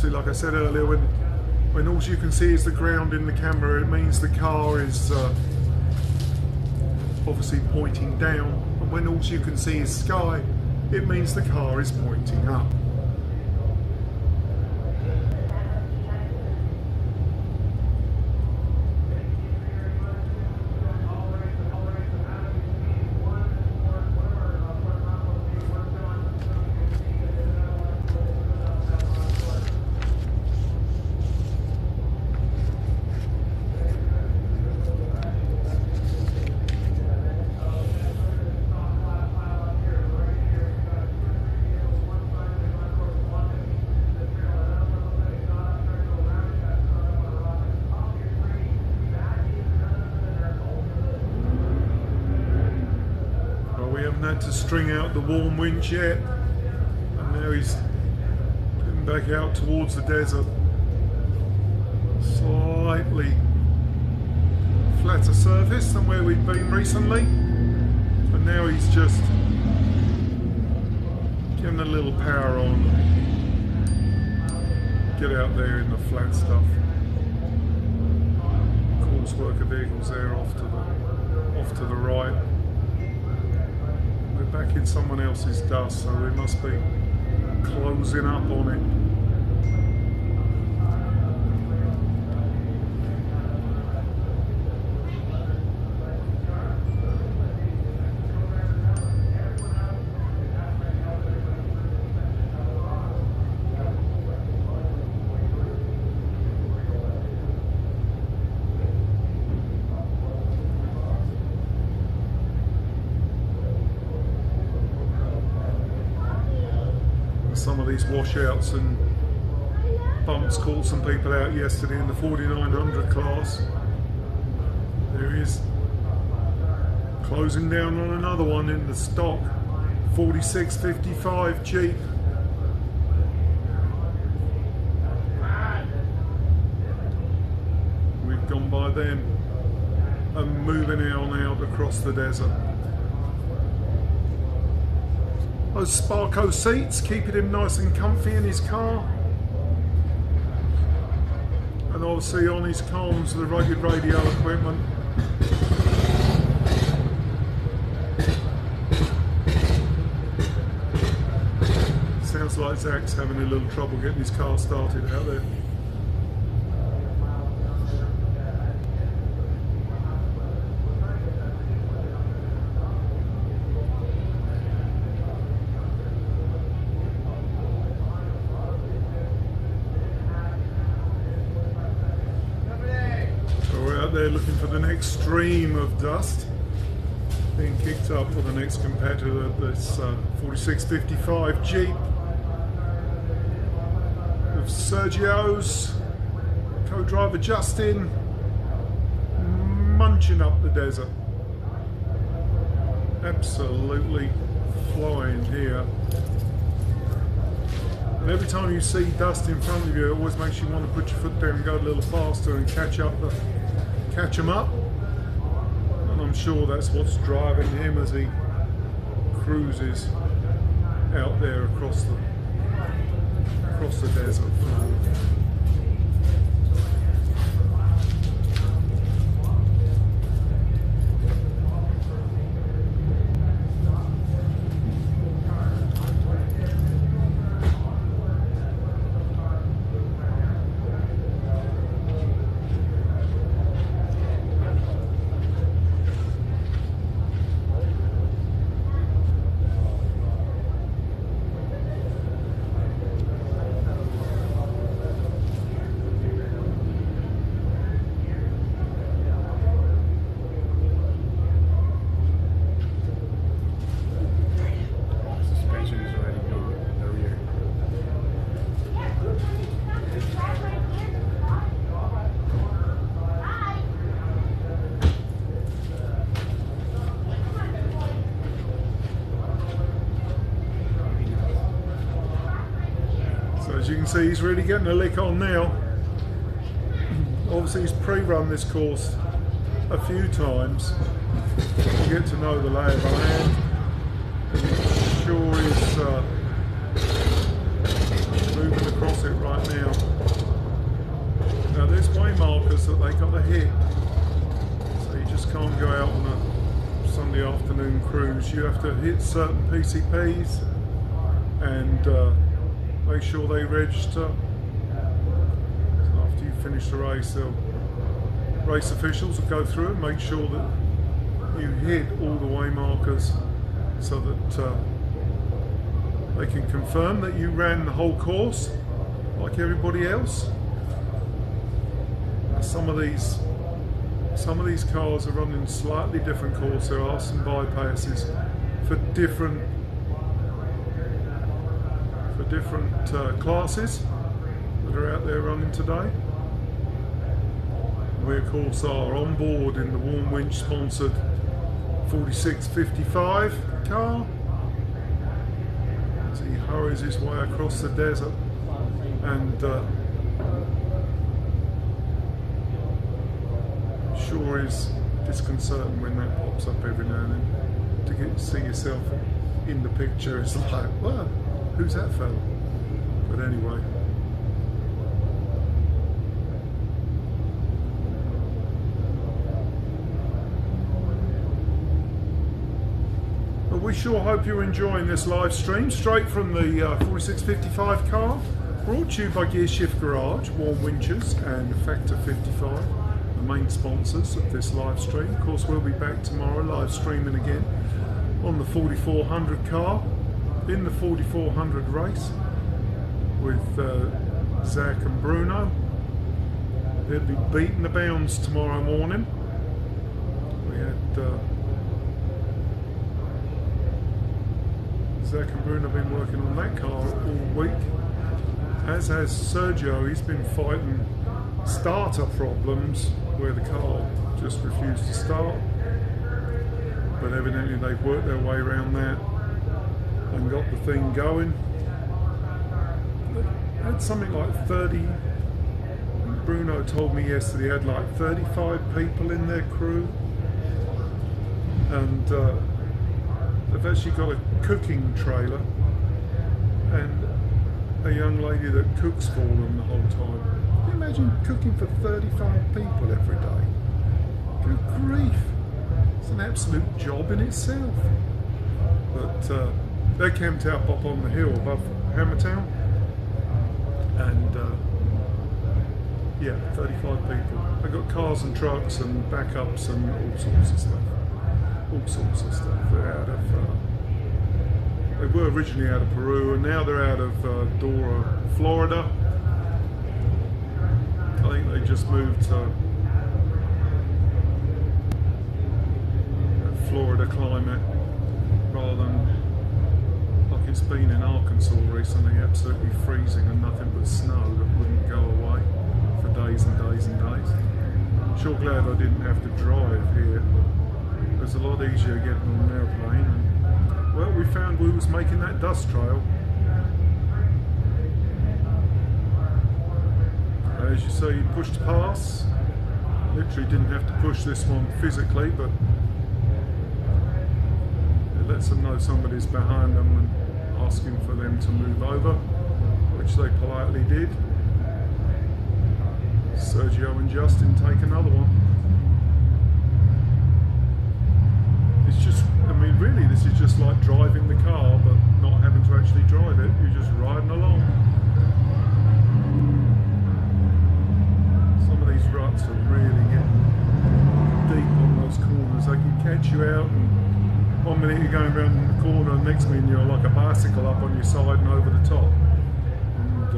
obviously, like I said earlier, when all you can see is the ground in the camera, it means the car is obviously pointing down. But when all you can see is sky, it means the car is pointing up. Had to string out the warm winch yet, and now he's getting back out towards the desert. Slightly flatter surface than where we've been recently, and now he's just getting a little power on. Get out there in the flat stuff. Course worker vehicles there off to the right. We're back in someone else's dust, so we must be closing up on it. Some of these washouts and bumps caught some people out yesterday in the 4900 class. There he is, closing down on another one in the stock 4655 Jeep. We've gone by them and moving on out across the desert. Those Sparco seats, keeping him nice and comfy in his car. And obviously on his comms, the rugged radio equipment. Sounds like Zach's having a little trouble getting his car started out there. They're looking for the next stream of dust being kicked up for the next competitor, this 4655 Jeep of Sergio's co-driver Justin, munching up the desert. Absolutely flying here. And every time you see dust in front of you, it always makes you want to put your foot down and go a little faster and catch them up, and I'm sure that's what's driving him as he cruises out there across the desert. As you can see, he's really getting a lick on now. Obviously he's pre-run this course a few times to get to know the lay of the land. And he sure is moving across it right now. markers that they got to hit. So you just can't go out on a Sunday afternoon cruise. You have to hit certain PCPs and make sure they register. So after you finish the race, race officials will go through and make sure that you hit all the way markers so that they can confirm that you ran the whole course like everybody else. Some of these cars are running slightly different courses. There are some bypasses for different classes that are out there running today. We of course are on board in the Warm Winch sponsored 4655 car as he hurries his way across the desert, and sure is disconcerting when that pops up every now and then. To get to see yourself in the picture, it's like, well, who's that fella? But anyway. But we sure hope you're enjoying this live stream straight from the 4655 car, brought to you by Gear Shift Garage, Warm Winches and Factor 55. Main sponsors of this live stream. Of course, we'll be back tomorrow live streaming again on the 4400 car in the 4400 race with Zach and Bruno. They'll be beating the bounds tomorrow morning. We had Zach and Bruno have been working on that car all week, as has Sergio. He's been fighting starter problems where the car just refused to start, but evidently they've worked their way around that and got the thing going. They had something like 30, Bruno told me yesterday, had like 35 people in their crew, and they've actually got a cooking trailer and a young lady that cooks for them the whole time. Can you imagine cooking for 35 people every day? Good grief. It's an absolute job in itself. But they're camped out up on the hill above Hammertown. And yeah, 35 people. They've got cars and trucks and backups and all sorts of stuff. All sorts of stuff. They're out of... they were originally out of Peru and now they're out of Dora, Florida. I think they just moved to Florida climate rather than like it's been in Arkansas recently, absolutely freezing and nothing but snow that wouldn't go away for days and days and days. I'm sure glad I didn't have to drive here. It was a lot easier getting on an airplane, and well, we found we was making that dust trail. As you see, you pushed pass. Literally didn't have to push this one physically, but it lets them know somebody's behind them and asking for them to move over, which they politely did. Sergio and Justin take another one. It's just, I mean, really, this is just like driving the car, but not having to actually drive it. You're just riding along. These ruts are really getting deep on those corners. They can catch you out, and 1 minute you're going around the corner, and next minute you're like a bicycle up on your side and over the top. And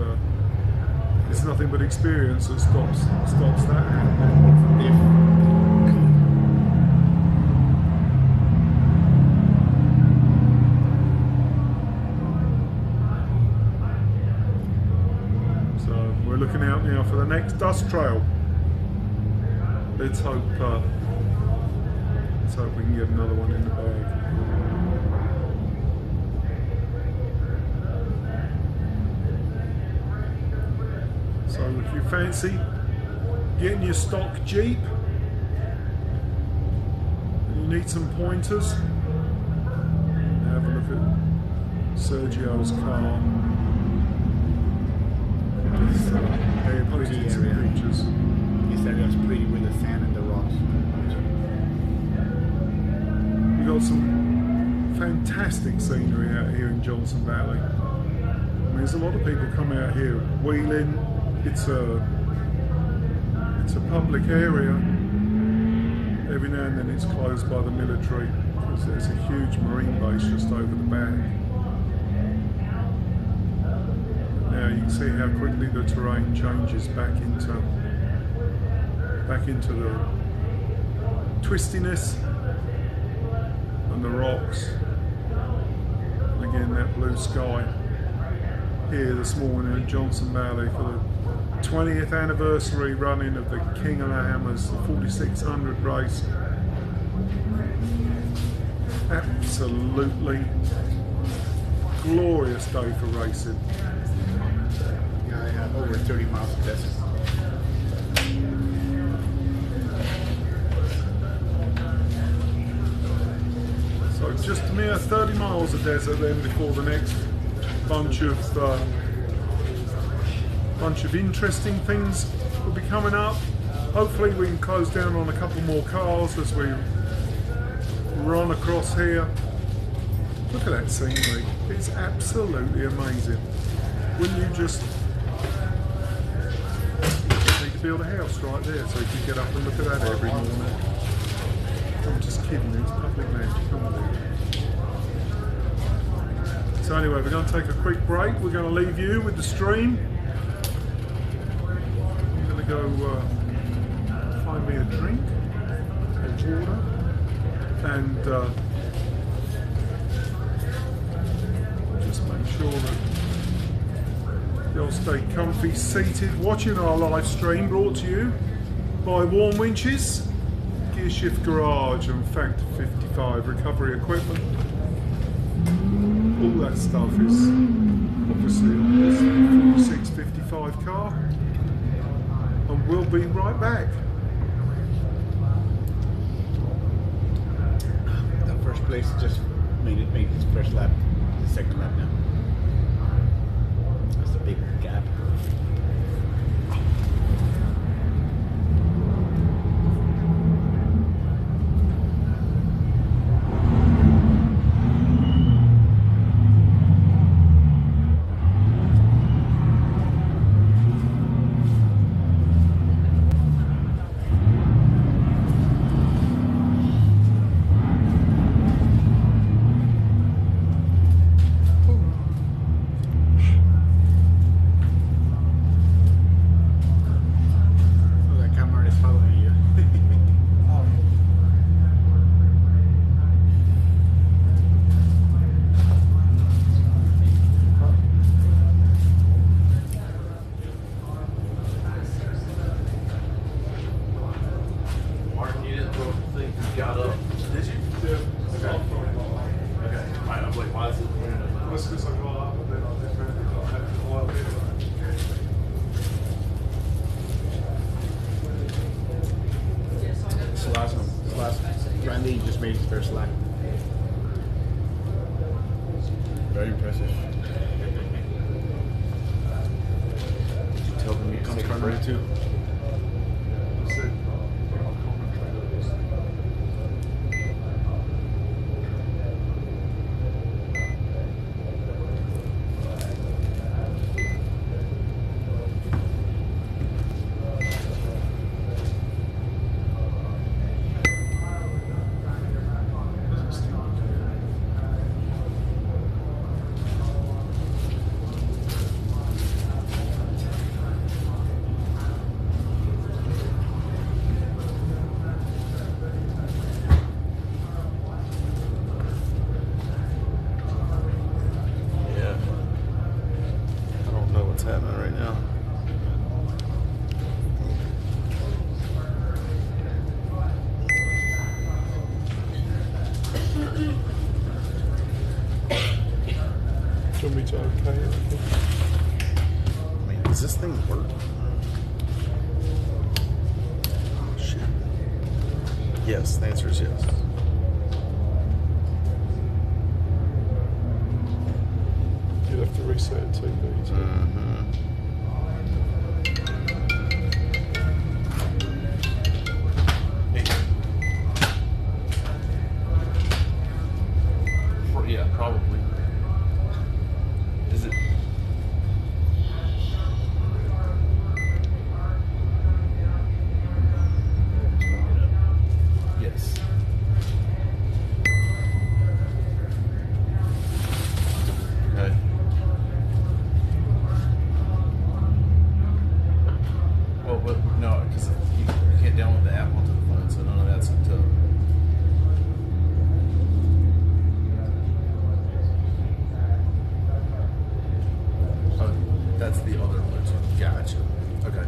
it's nothing but experience that stops that happening. So we're looking out now for the next dust trail. Let's hope we can get another one in the bag. So if you fancy getting your stock Jeep and you need some pointers, have a look at Sergio's car. Just some pictures. fantastic scenery out here in Johnson Valley. I mean, there's a lot of people come out here wheeling. It's a public area. Every now and then it's closed by the military because there's a huge marine base just over the back. Now you can see how quickly the terrain changes back into the twistiness and the rocks. And again, that blue sky here this morning in Johnson Valley for the 20th anniversary running of the King of the Hammers, the 4600 race. Absolutely glorious day for racing. Yeah, I have over 30 miles of desert. So just a mere 30 miles of desert then before the next bunch of interesting things will be coming up. Hopefully we can close down on a couple more cars as we run across here. Look at that scenery. It's absolutely amazing. Wouldn't you just need to build a house right there so you can get up and look at that every morning? I'm just kidding, it's public land, you can't do that. So anyway, we're going to take a quick break. We're going to leave you with the stream. I'm going to go find me a drink of water and just make sure that you'll stay comfy seated watching our live stream brought to you by Warm Winches, Gear Shift Garage and Factor55 recovery equipment. All that stuff is obviously on this 4655 car, and we'll be right back. The first place just made its first lap, the second lap now. That's a big gap. Randy just made his first lap. Very impressive. Did you tell them you come turn number 2? happening right now. Do you want me to okay it? I mean, does this thing work? Oh, shit. Yes, the answer is yes. You'd have to reset it too, but Yeah. No, because you can't download the app onto the phone, so none of that's until. Oh, that's the other Bluetooth. Gotcha. Okay.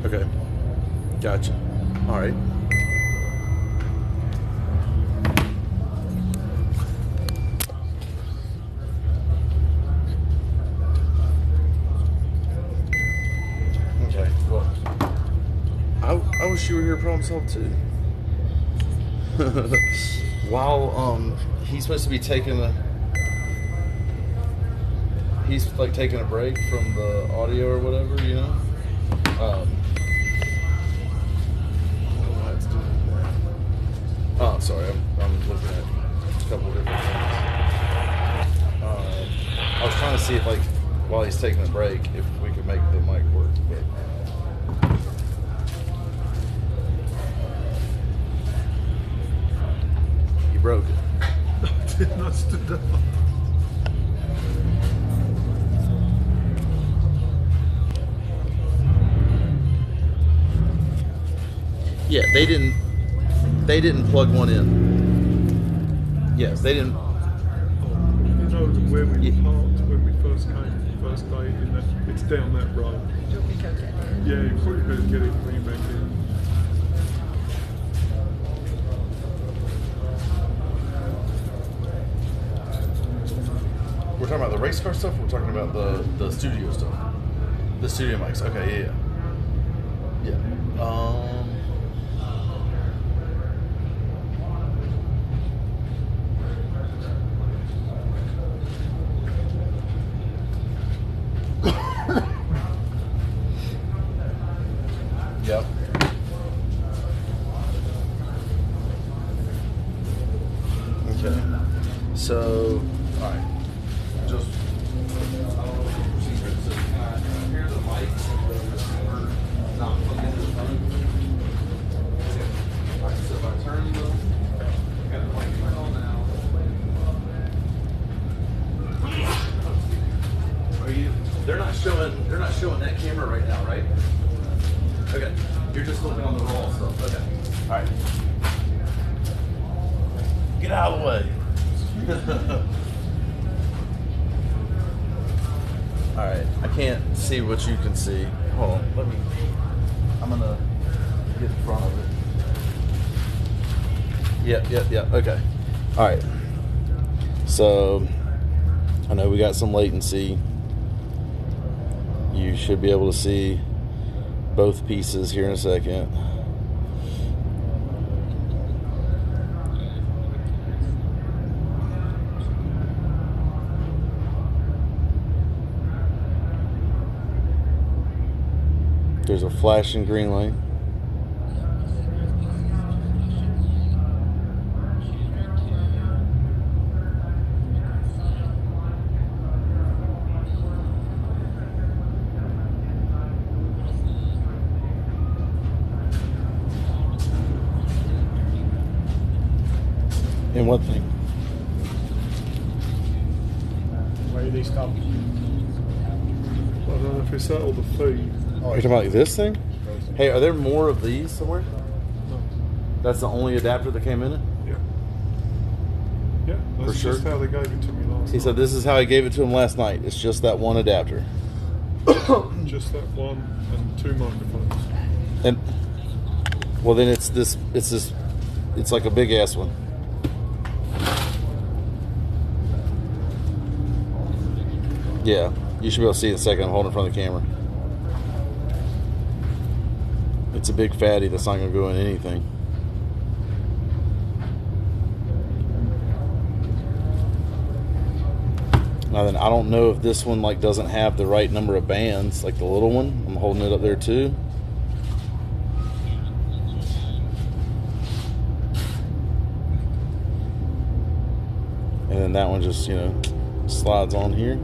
Okay. Gotcha. All right. Okay. Well, I wish you were here problem solve too. While he's supposed to be taking a taking a break from the audio or whatever, you know. Oh, sorry, I'm looking at a couple of different things. I was trying to see if, like, while he's taking a break, if we could make the mic work, but... You broke it. I did not stood up. Yeah, they didn't plug one in. Yes, they didn't. You know where we parked when we first came, first day, in that, it's down that road. Yeah, you probably better get it when you back in. We're talking about the race car stuff, or we're talking about the studio stuff? The studio mics. Okay, yeah. Yep. Okay. So, all right. Just. Hear the mics and the receiver not plugged into the phone. Alright, so if I turn them, I got the mic turned on now. Are you? They're not showing that camera right now, right? Okay. You're just looking on the raw stuff. Okay. All right. Get out of the way. All right. I can't see what you can see. Hold on. I'm gonna get in front of it. Yep. Okay. All right. So I know we got some latency. You should be able to see both pieces here in a second. There's a flashing green light. And one thing. Where do they stop? I don't know if it's that or the feed. Oh, you're talking about like this thing? Hey, are there more of these somewhere? No. That's the only adapter that came in it? Yeah. Yeah, that's For sure. just how they gave it to me last He night. said this is how I gave it to him last night. It's just that one adapter. Just that one and two microphones. And well, then it's like a big ass one. Yeah, you should be able to see it in a second. I'm holding in front of the camera. It's a big fatty that's not going to go in anything. Now then, I don't know if this one like doesn't have the right number of bands, like the little one. I'm holding it up there too. And then that one just, you know, slides on here.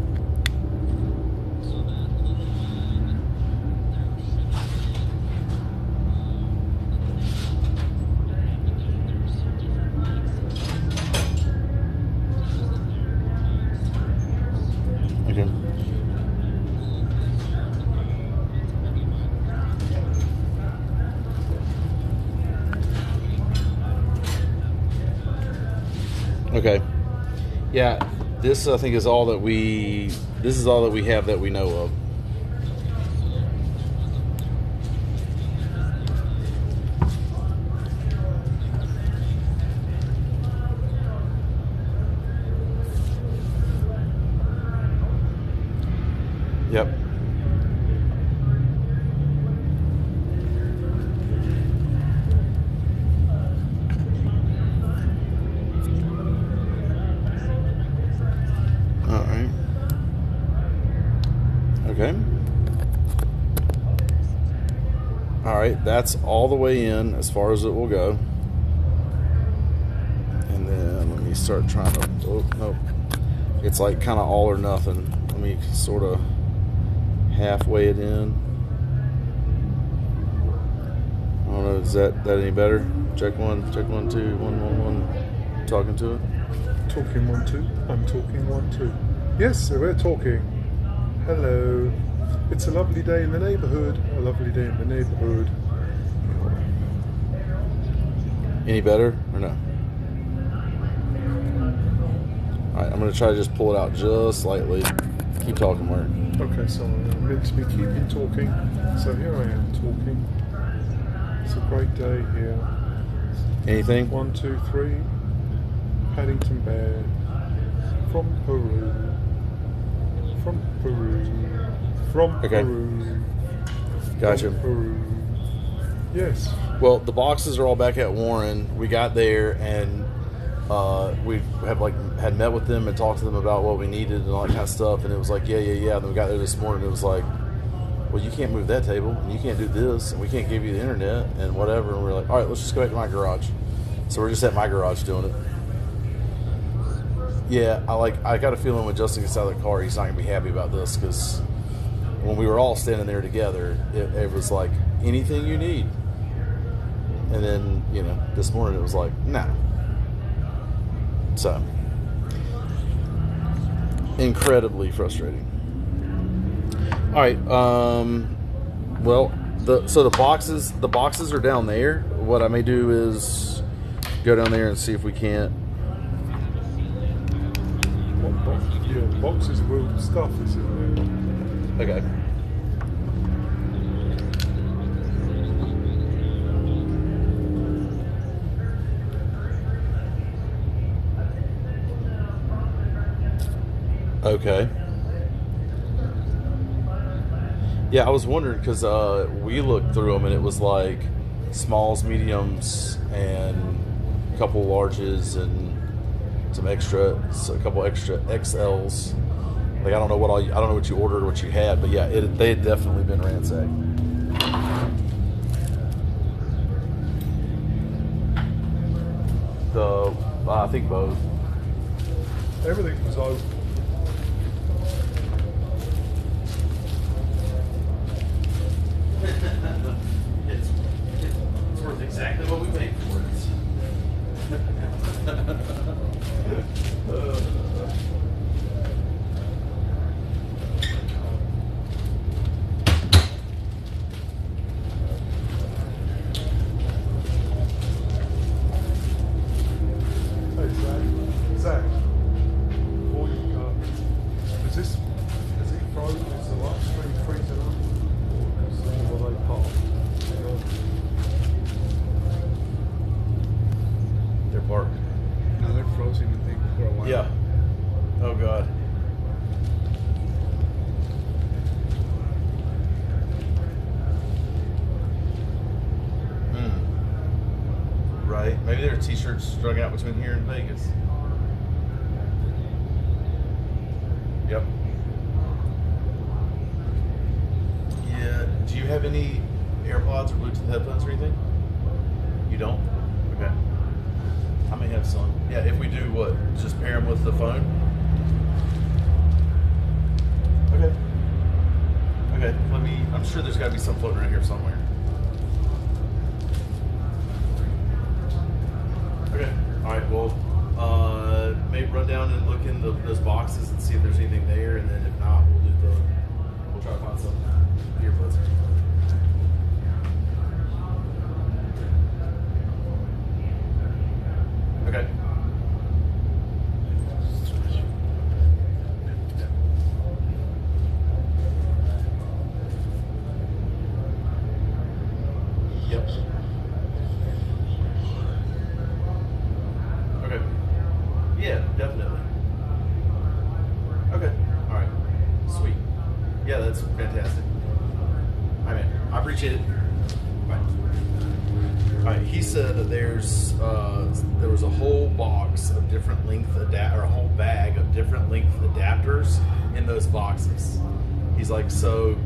Okay. Okay. Yeah, this I think is all that we. This is all that we have that we know of. Yep. All right. Okay. All right, that's all the way in as far as it will go. And then let me start trying to. Oh no, it's like kind of all or nothing. Let me sort of halfway it in. I don't know. Is that any better? Check 1, 2, 1, 1, 1. Talking to it. Talking 1, 2. I'm talking 1, 2. Yes, so we're talking. Hello. It's a lovely day in the neighbourhood. A lovely day in the neighbourhood. Any better or no? All right, I'm gonna try to just pull it out just slightly. Keep talking, Mark. Okay, so it makes me keep talking. So here I am talking. It's a great day here. Anything? 1, 2, 3. Paddington Bear. From Peru. From Peru. From Okay. Peru. Gotcha. From Peru. Yes. Well, the boxes are all back at Warren. We got there and we had met with them and talked to them about what we needed and all that kind of stuff. And it was like, yeah. And then we got there this morning. And it was like, well, you can't move that table and you can't do this and we can't give you the internet and whatever. And we're like, all right, let's just go back to my garage. So we're just at my garage doing it. Yeah, I got a feeling when Justin gets out of the car, he's not gonna be happy about this because when we were all standing there together, it was like anything you need. And then, you know, this morning it was like, no. So, incredibly frustrating. All right. Well, the boxes are down there. What I may do is go down there and see if we can't. What box? Yeah, boxes with stuff is in there. Okay. Okay. Yeah, I was wondering because we looked through them and it was like smalls, mediums, and a couple larges and a couple extra XLs. Like I don't know what you ordered, what you had, but yeah, they had definitely been ransacked. I think both. Everything was open. It's worth exactly what we paid for Hey, Zach. Before you go, is it frozen? Is the live stream freezing up? Or will they pop? They're parked. No, they're frozen, I think, for a while. Yeah. Oh God. Right. Maybe there are t-shirts strung out between here and Vegas. Yep. Yeah. Do you have any AirPods or Bluetooth headphones or anything? You don't? Okay. I may have some. Yeah, if we do, what? Just pair them him with the phone? Okay. Okay. I'm sure there's got to be some floating around here somewhere. Okay. All right. Well, maybe run down and look in those boxes and see if there's anything there, and then if not, we'll try to find some earbuds. Okay. Yep. Okay. Yeah, definitely. Okay. All right. Sweet. Yeah, that's fantastic. All right, man. I appreciate it. Bye. All right. He said that there was a whole box of different length or a whole bag of different length adapters in those boxes. He's like, so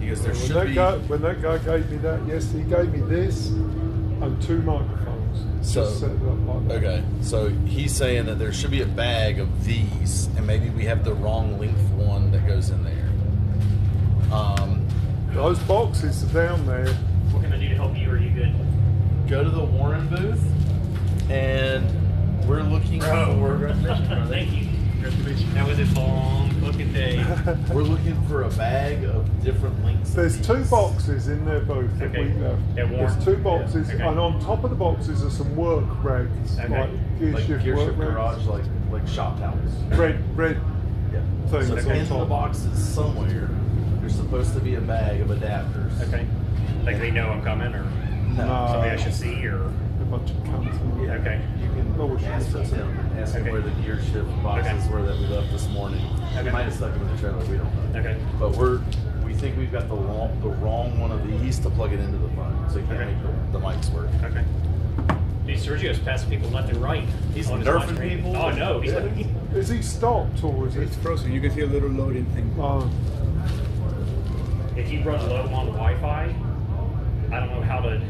he goes, there should be. When that guy gave me that, yes, he gave me this and 2 microphones. So, just set it up like that. Okay, so he's saying that there should be a bag of these, and maybe we have the wrong length one that goes in there. Those boxes are down there. What can I do to help you? Are you good? Go to the Warren booth, and we're looking for. Thank you. That was a long fucking day. We're looking for a bag of different lengths. There's 2 boxes in their booth that Okay. we left. They're warm? There's 2 boxes, Yeah. Okay. and on top of the boxes are some work rags, Okay. like gear Like shift gear work shift rags. garage, like shop towels. Red Yeah. things So on in the top. boxes somewhere, there's supposed to be a bag of adapters. Okay. Like they know I'm coming, or No. somebody I should see, or A bunch of cunts. Yeah. okay. You can Oh, we should ask do that. him. Ask him Okay. where the gear shift boxes were that we left this morning. We Okay. might have stuck them in the trailer. We don't know. Okay. But we think we've got the wrong one of these to plug it into the phone, so you can't Okay. make the mics work. Okay. Dude, Sergio's passing people left and right. He's on his nerfing live stream. people? Oh no, he's Yeah. like, Is he stopped or is it? It's frozen. You can see a little loading thing. if you run low on Wi-Fi, I don't know how to.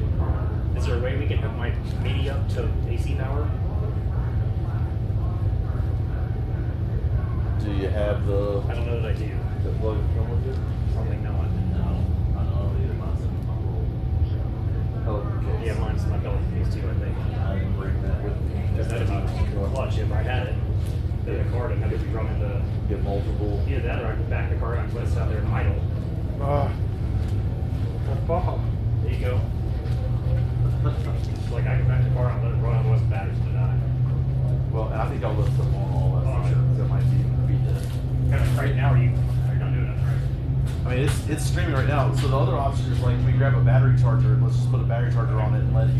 Is there a way we can hook my media up to AC power? Do you have the I don't know that I do. plug come with it? Probably not. No, I know. Either mine's in my little Pelican case. Yeah, mine's my Pelican case too, I think. I didn't bring that with me. Because that'd be clutch if I had it. The card and have to be running the. Get multiple. Either that or I can back the card and put it out there and idle. There you go. Like I can back the car and let it run, otherwise the batteries gonna die. Well, I think I'll lift them on all that stuff because it might be dead. Kind of right now, are you not doing nothing, right? I mean, it's streaming right now. So the other option is like we grab a battery charger and let's just put a battery charger on it and Let it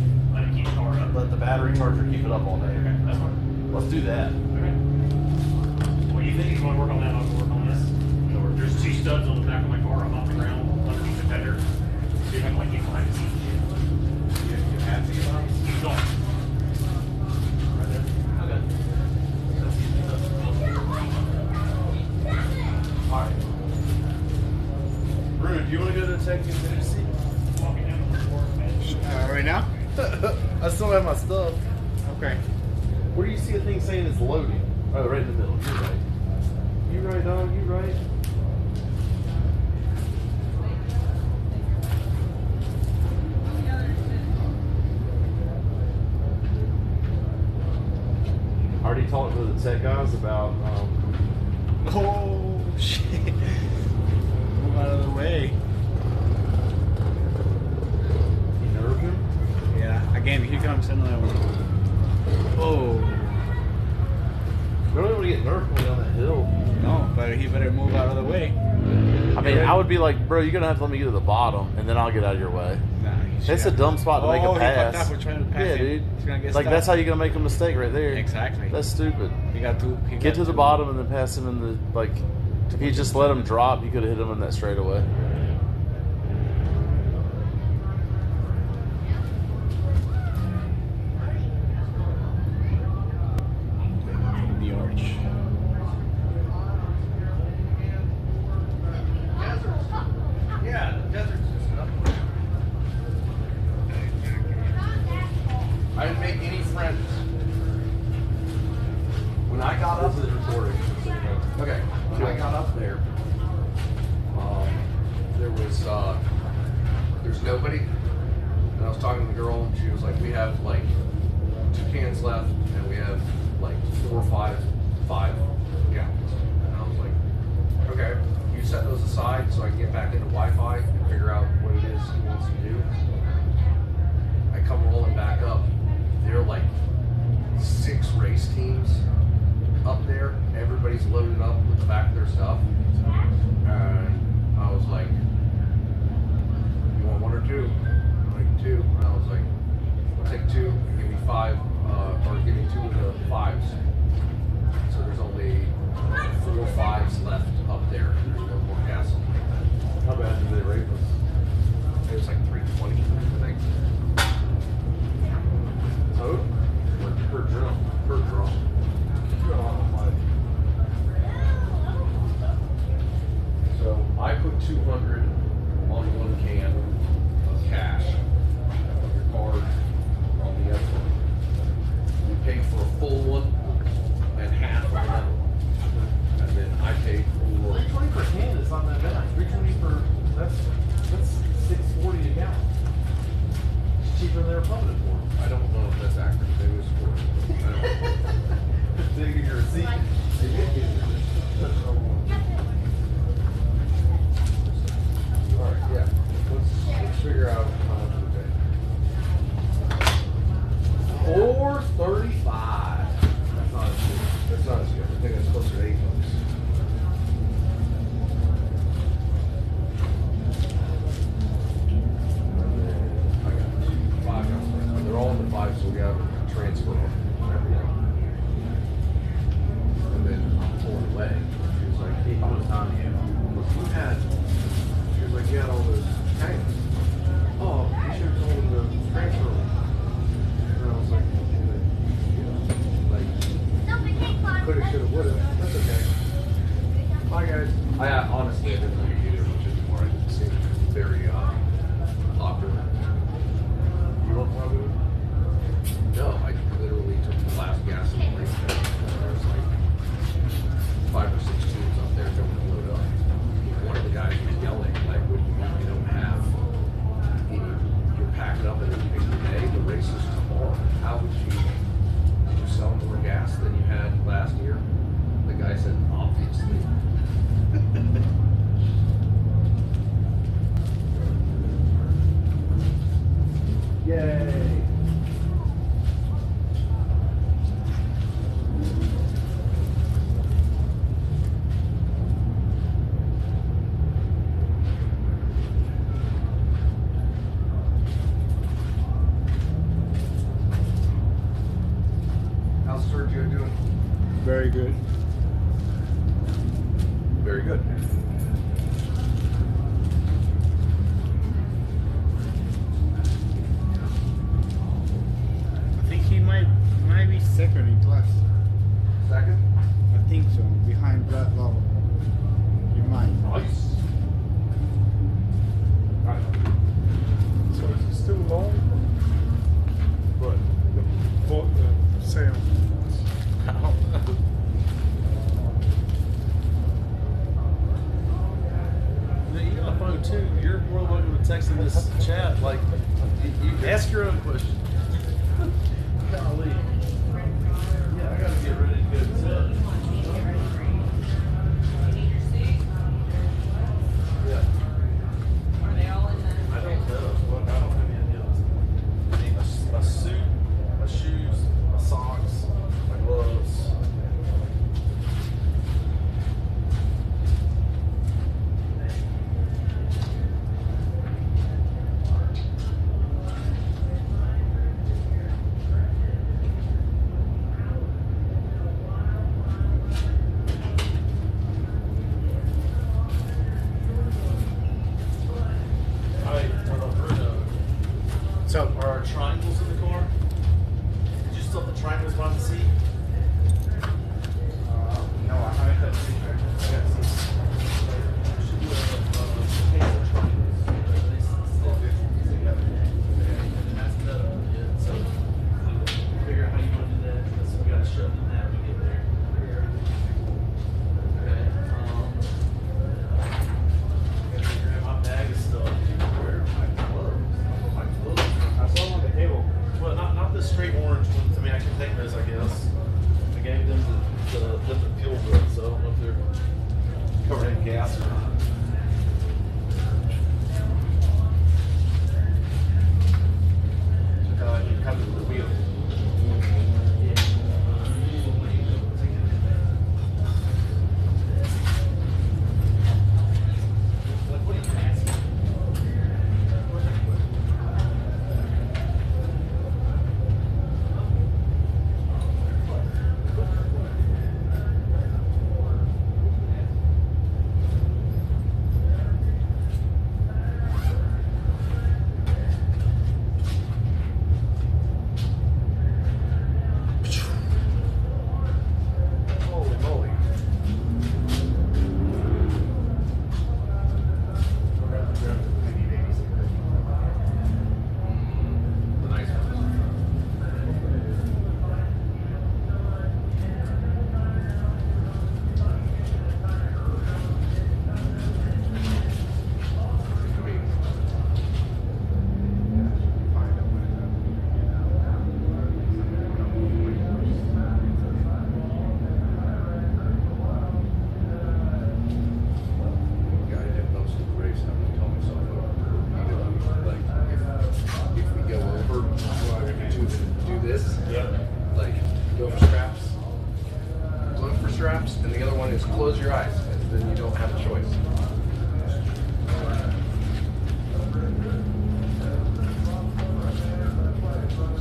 keep the car up. let the battery charger keep it up all day. Okay, that's fine. Let's do that. Okay. What do you think? You want to work on that? I'll work on this. Or there's 2 studs on the back of my car. I'm off the ground underneath the fender. So you have to like get behind the seat. You have to get on. Keep going. Right there. Okay. That's easy enough. All right. Bruno, do you want to go to the tech contingency? Walking down the floor, man. Right now? I still have my stuff. Okay. Where do you see a thing saying it's loading? Oh, right in the middle. You're right. You right, dog. You right. I already talked to the tech guys about. Oh, shit. Move out of the way. You nerve him? Yeah. Again, here comes another one. Oh. You don't want to get nerfed going down that hill. No, but he better move out of the way. I mean, I would be like, bro, you're gonna have to let me get to the bottom, and then I'll get out of your way. Nah, It's a dumb spot to make a He fucked pass. up for trying to pass Yeah, him. dude. He's gonna get Like stuck. that's how you're gonna make a mistake right there. Exactly. That's stupid. He got to Get to the bottom and then pass him in the like. If he just let him drop, you could have hit him in that straightaway. the arch. Yeah, the desert's just up. I didn't make any friends. When I got up there recording. Okay, when I got up there, there's nobody, and I was talking to the girl, and she was like, "We have like 2 cans left, and we have like 4 or 5 gallons." And I was like, "Okay, you set those aside so I can get back into Wi-Fi and figure out what it is he wants to do." I come rolling back up. There are like 6 race teams up there. Everybody's loaded up with the back of their stuff. And I was like, "You want 1 or 2?" I'm like, 2. And I was like, "I'll take 2 and give me 5, or give me 2 of the 5s." So there's only 4 5s left up there. There's no more gasoline. How bad did they rate us? It was like 320, I think. Total? Per drum. Per drum. So I put 200 on 1 can of cash, your card on the other one. We paid for a full one and half of another one. And then I paid for 320 per can is not that bad. 320 per, that's $6.40 a gallon. It's cheaper than they're pumping it for. I don't know if that's accurate. Maybe it's for Taking your receipt. All right, yeah. Let's figure out how much we pay. $4.35. That's not as good. That's not as good. I think it's closer to $8. I got 5 gallons. They're all in the 5, so we got to transfer them. And then I'm pulling away. She was like, "Hey, how much time do you have?" You had. She was like, "You had all those tanks." "Oh, you should have told them to transfer them." And I was like, coulda, shoulda, woulda. That's okay. Bye, guys. I honestly, I didn't know you either, which is more. I didn't seem very awkward. You want more of it? No, I literally took the last gas in the place. There was like 5 or 6 tubes up there going to load up. One of the guys was yelling, like, "What do you mean you don't have any? You're packed up and everything today. The race is tomorrow. How would you sell more gas than you had last year?" The guy said, "Obviously." Yay! How's Sergio doing? Very good. Very good. I think he might be second in class. Second? I think so. Behind Brad Lovell. He might. Nice. So is it still long? Right. The sound. You got a phone too. You're more than welcome to text in this chat. Like, you ask your own question. Golly. Yeah, I gotta get ready to go to bed. Yeah. Are they all in the? I don't know. Look, I don't have any ideas. I need a suit, my shoes, my socks, my gloves. It comes with the wheel. Holy moly. The nice ones. I mean, find out when Yeah, I did most of the race. I'm gonna tell myself, like, if we go over, do this. Yep. Like, go for straps. Look for straps, and the other one is close your eyes, and then you don't have a choice.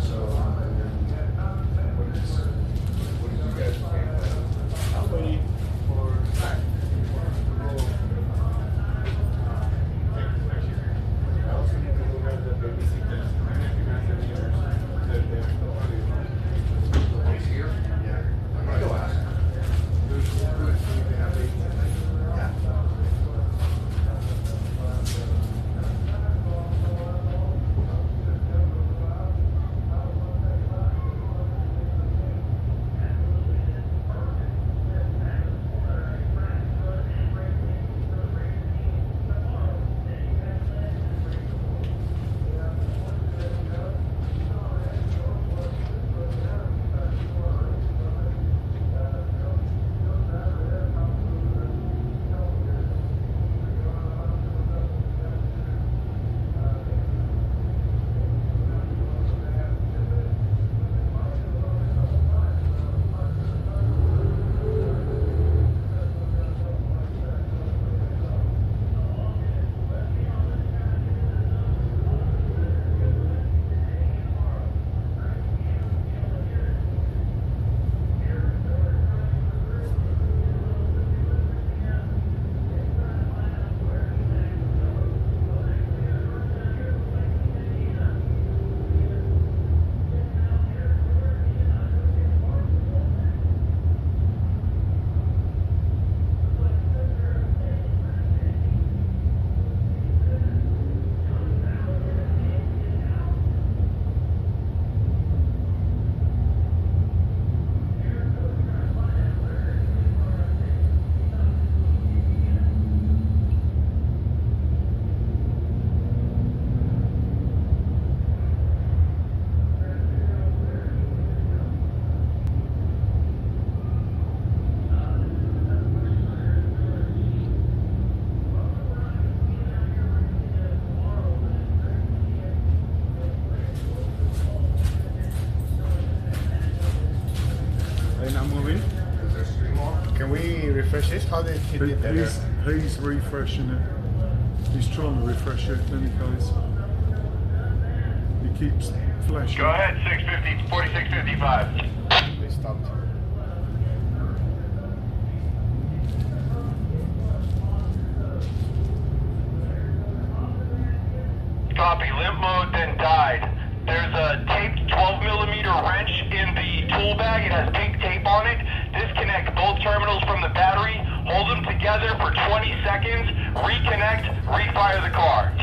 So, what did you guys think? I'm waiting for I also need to look at the babysitters. I don't know if you guys have yours. The ones here? Yeah. I'm gonna go ask. There's good if they have babysitters. Yeah. Are you not moving? Is there stream on? Can we refresh this? How did he did better? He's refreshing it. He's trying to refresh it, then he goes. He keeps flashing. Go ahead, 650, 4655. They stopped. Copy, limp mode, then died. There's a taped 12 millimeter wrench in the tool bag. It has pink tape on it. Disconnect both terminals from the battery. Hold them together for 20 seconds. Reconnect, refire the car.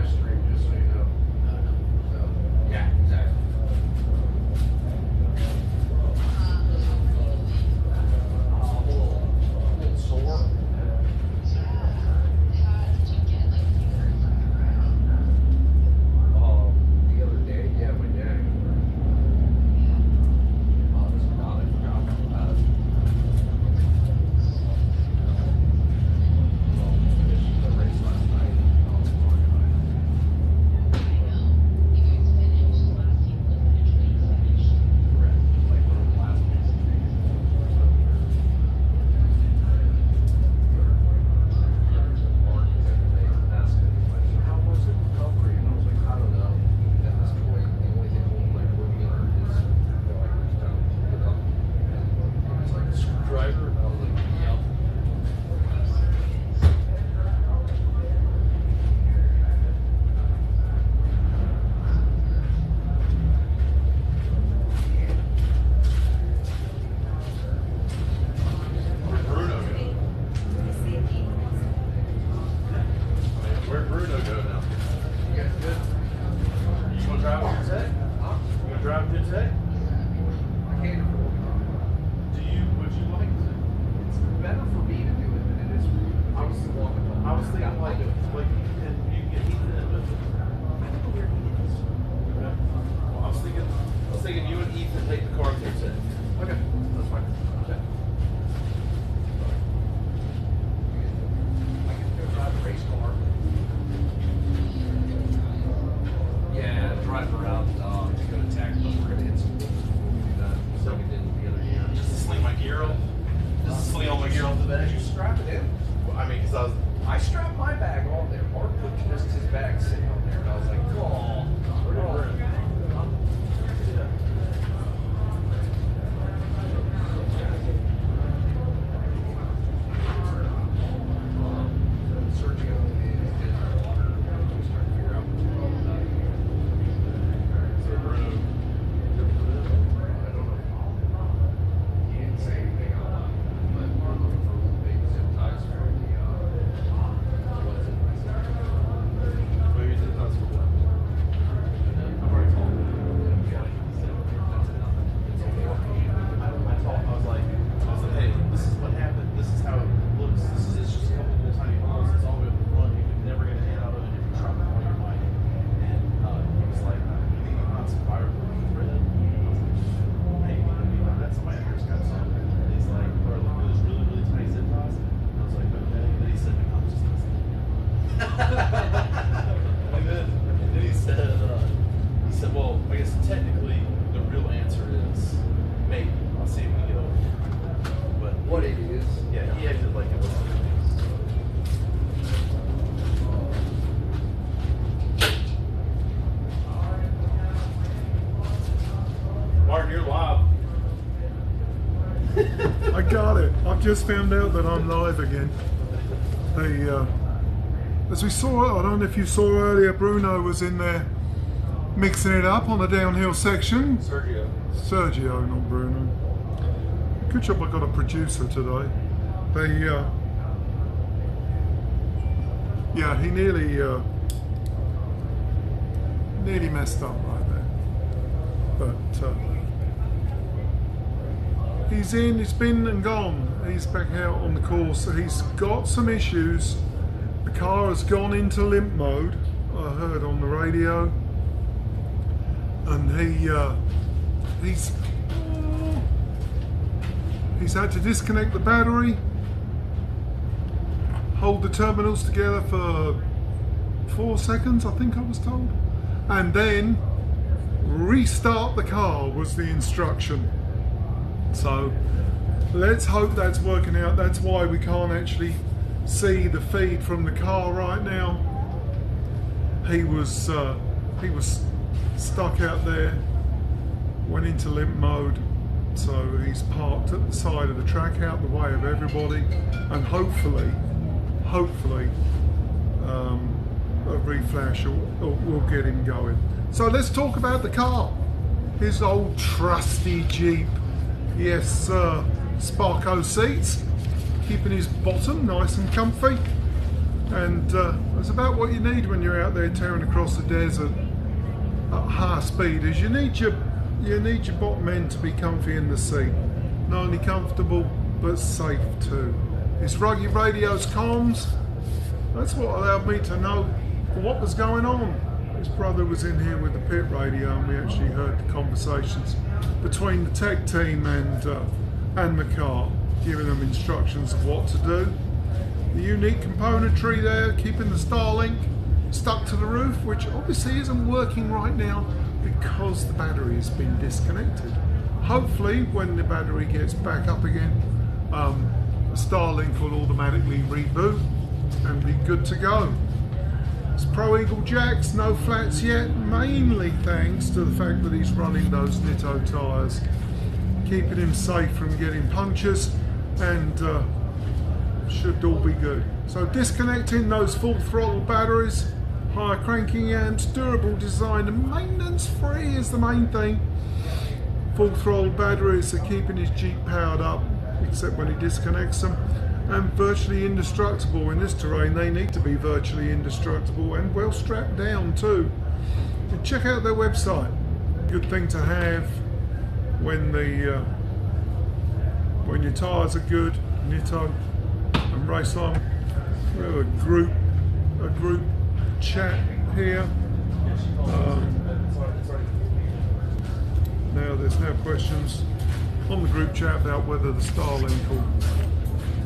live stream, just so you know. So, yeah, exactly. A little sore. The other day, yeah, my dad. This is not, I forgot about that. Well, finished the race last night. Driver, and I was like, yep. Where'd Bruno go? Where'd Bruno go now? You guys good? You gonna drive him today? Huh? You gonna drive him today? I can't afford it. Would you like to? It's better for me to do it than it is for you. I was the one that told me. I was thinking like, I and you can get Ethan in with it. don't know where he is. Well, I was thinking you and Ethan take the car there today. Okay, that's fine. Okay. I get to go drive a race car. Yeah, drive around to go to Tech, but we're gonna hit some we'll do that. So we did the other year. Just to sling my gear on. Just to sling all my gear off the Did bag. you strap it in? Well, I mean, because I strapped my bag on there. Mark put just his bag sitting on there, and I was like, oh. Sergio is in the water. He's trying to figure out what's wrong with that. I don't know. He didn't say anything out loud, but we're looking for little baby zip ties for the what's it? maybe it's not so bad. I've already told him. Yeah. That's enough. It's only up to you. I was like, hey, this is what happened. This is how it looks. This is just a couple little tiny holes. It's all the way up the front. You could never get a hand out of it if you try to on your mic. And he was like, you think you found some firewood with red? I was like, hey, maybe that somebody here's got some. And he's like, or look at those really, really tiny zip ties. And I was like, okay. And then he said, I'm just gonna say. and then he said, well, I guess technically the real answer is maybe. I'll see if we get over it. But What it is? yeah, he acted like it was. Martin, you're live. I got it. I've just found out that I'm live again. As we saw, I don't know if you saw earlier, Bruno was in there mixing it up on the downhill section. Sergio. Sergio, not Bruno. Good job I got a producer today. Yeah, he nearly messed up right there. But he's been and gone. He's back out on the course. He's got some issues. The car has gone into limp mode, I heard on the radio. And he's had to disconnect the battery, hold the terminals together for 4 seconds, I think I was told, and then restart the car was the instruction. So let's hope that's working out. That's why we can't actually see the feed from the car right now. He was stuck out there, went into limp mode, so he's parked at the side of the track out the way of everybody, and hopefully a reflash will get him going. So let's talk about the car. His old trusty Jeep, yes sir, Sparko seats, keeping his bottom nice and comfy. And it's about what you need when you're out there tearing across the desert at high speed. Is you need your bottom end to be comfy in the seat, not only comfortable but safe too. It's Rugged Radio's comms. That's what allowed me to know what was going on. His brother was in here with the pit radio, and we actually heard the conversations between the tech team and the car, giving them instructions of what to do. The unique componentry there, keeping the Starlink stuck to the roof, which obviously isn't working right now because the battery has been disconnected. Hopefully, when the battery gets back up again, the Starlink will automatically reboot and be good to go. It's Pro Eagle jacks, no flats yet, mainly thanks to the fact that he's running those Nitto tyres, keeping him safe from getting punctures, and should all be good. So disconnecting those full throttle batteries, higher cranking amps, durable design, and maintenance free is the main thing. Full throttle batteries are keeping his Jeep powered up, except when he disconnects them, and virtually indestructible. In this terrain they need to be virtually indestructible and well strapped down too. And check out their website. Good thing to have when your tyres are good. Nitto and Raceline. We have a group chat here. Now there's now questions on the group chat about whether the Starlink will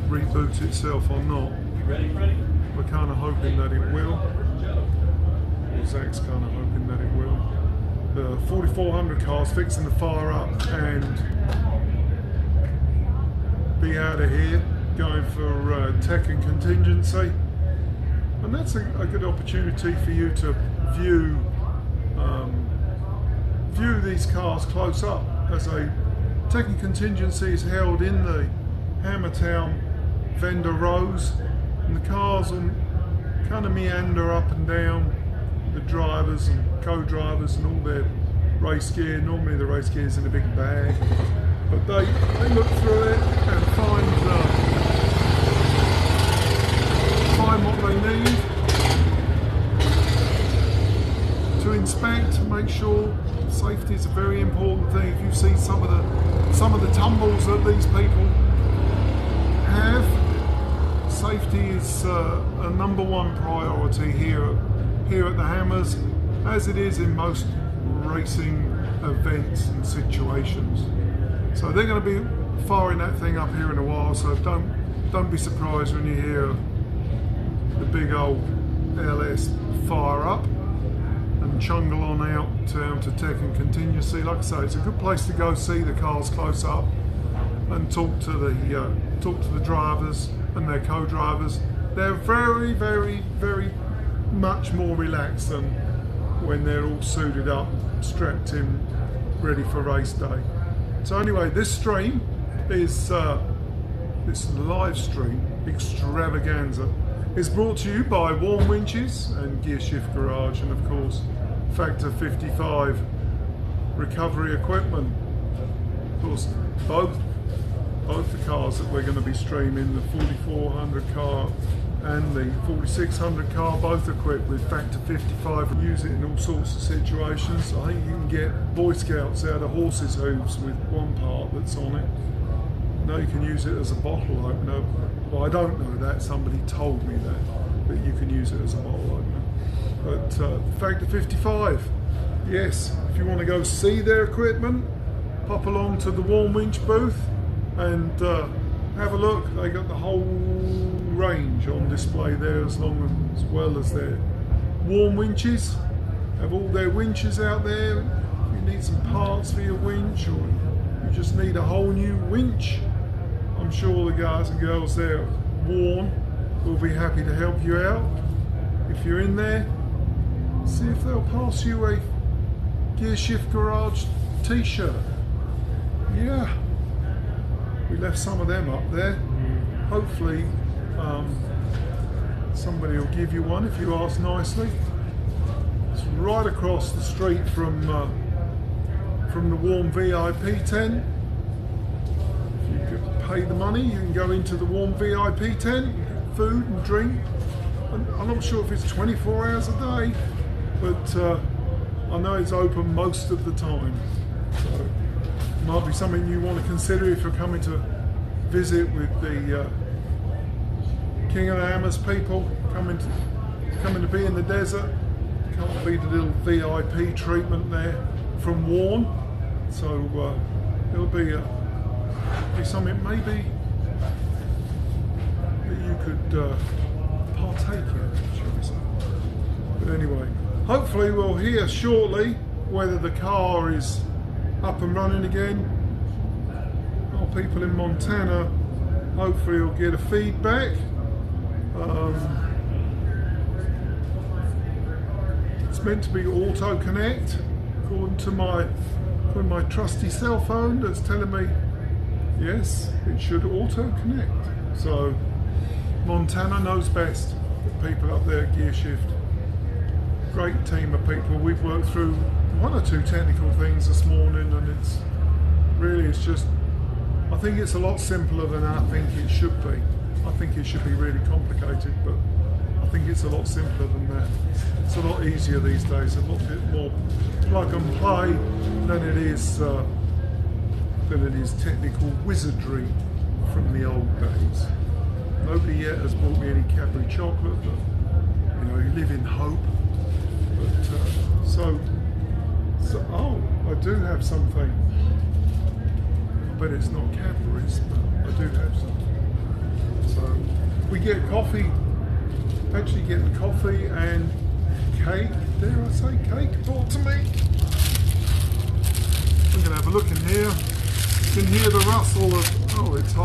reboot itself or not. We're kind of hoping that it will. Or Zach's kind of hoping that it will. The 4400 car's fixing to fire up and be out of here, going for tech and contingency. And that's a good opportunity for you to view these cars close up, as a tech and contingency is held in the Hammertown vendor rows, and the cars will kind of meander up and down the drivers and co-drivers and all their race gear. Normally the race gear is in a big bag, but they look through it and find what they need to inspect, make sure. Safety is a very important thing. If you see some of the tumbles that these people have, safety is a #1 priority here at the Hammers, as it is in most racing events and situations. So they're going to be firing that thing up here in a while. So don't be surprised when you hear the big old LS fire up and chungle on out to tech and contingency. Like I say, it's a good place to go see the cars close up and talk to the drivers and their co-drivers. They're very, very, very much more relaxed than when they're all suited up, strapped in, ready for race day. So anyway, this stream is this live stream extravaganza is brought to you by Warm Winches and Gear Shift Garage, and of course Factor55 recovery equipment. Of course, both the cars that we're going to be streaming, the 4400 car and the 4600 car, both equipped with Factor55. Use it in all sorts of situations. I think you can get Boy Scouts out of horses' hooves with one part that's on it. Now you can use it as a bottle opener. Well, I don't know that, somebody told me that you can use it as a bottle opener. But Factor55, yes, if you want to go see their equipment, pop along to the Warm Winch booth and have a look. They got the whole range on display there, as well as their warm winches. Have all their winches out there. If you need some parts for your winch, or you just need a whole new winch, I'm sure the guys and girls there at Warm will be happy to help you out. If you're in there, see if they'll pass you a Gear Shift Garage t-shirt. Yeah, we left some of them up there. Hopefully somebody will give you one if you ask nicely. It's right across the street from the Warm VIP tent. If you pay the money, you can go into the Warm VIP tent, get food and drink, I'm not sure if it's 24 hours a day, but I know it's open most of the time. So it might be something you want to consider if you're coming to visit with the King of the Hammers people, coming to be in the desert. Can't beat a little VIP treatment there from Warren. So it'll be something maybe that you could partake in, shall we say. But anyway, hopefully we'll hear shortly whether the car is up and running again. Our people in Montana hopefully will get a feedback. It's meant to be auto connect according to my trusty cell phone that's telling me yes, it should auto connect. So Montana knows best. The people up there at Gear Shift, great team of people. We've worked through one or two technical things this morning, and it's just, I think it's a lot simpler than I think it should be. I think it should be really complicated, but I think it's a lot simpler than that. It's a lot easier these days, a lot bit more plug and play than it is technical wizardry from the old days. Nobody yet has bought me any Cadbury chocolate, but you live in hope. But so oh, I do have something. But it's not Cadbury's, but I do have some. So we get coffee, actually getting coffee and cake, dare I say cake, brought to me. I'm going to have a look in here. You can hear the rustle of, it's a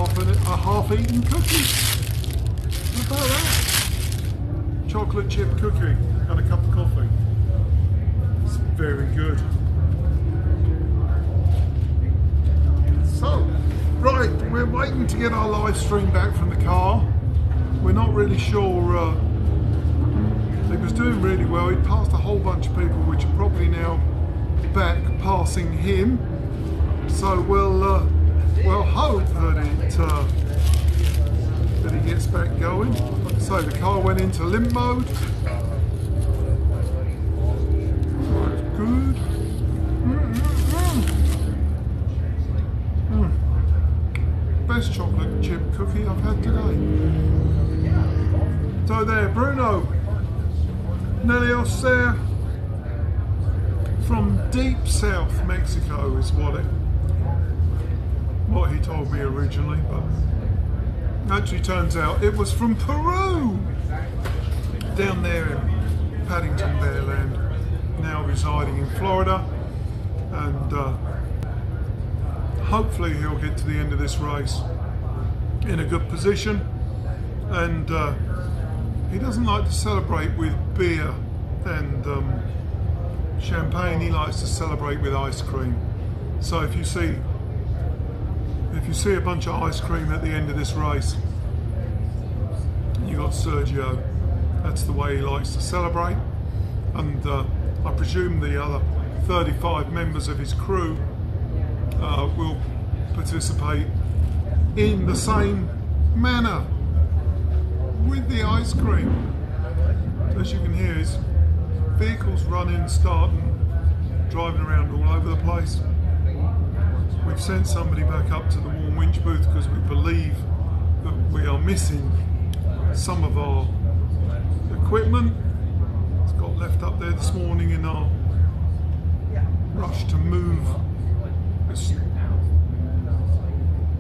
half-eaten cookie. What about that? Chocolate chip cookie and a cup of coffee. It's very good. So, right, we're waiting to get our live stream back from the car. We're not really sure. He was doing really well. He passed a whole bunch of people, which are probably now back passing him. So we'll hope that he gets back going. Like I say, the car went into limp mode. That's good. Best chocolate chip cookie I've had today. So there, Bruno Nelios there from deep South Mexico is what he told me originally, but actually turns out it was from Peru, down there in Paddington Bearland, now residing in Florida, and hopefully he'll get to the end of this race in a good position. And he doesn't like to celebrate with beer and champagne. He likes to celebrate with ice cream. So if you see a bunch of ice cream at the end of this race, you got Sergio. That's the way he likes to celebrate. And I presume the other 35 members of his crew will participate in the same manner with the ice cream. As you can hear, his vehicle's running, starting, driving around all over the place. We've sent somebody back up to the warm winch booth because we believe that we are missing some of our equipment. It's got left up there this morning in our rush to move this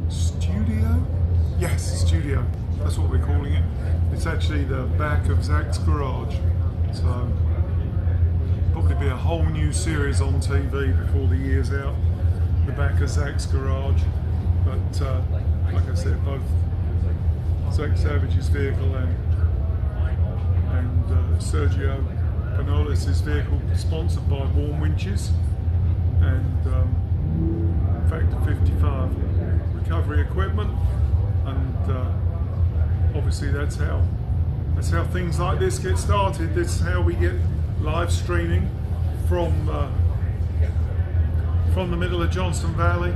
studio? Yes, studio. That's what we're calling it. It's actually the back of Zach's garage. So probably be a whole new series on TV before the year's out. The back of Zach's garage. But like I said, both Zach Savage's vehicle and Sergio Panolis' vehicle, sponsored by Warm Winches and Factor55 recovery equipment, and obviously that's how things like this get started. This is how we get live streaming from the middle of Johnston Valley,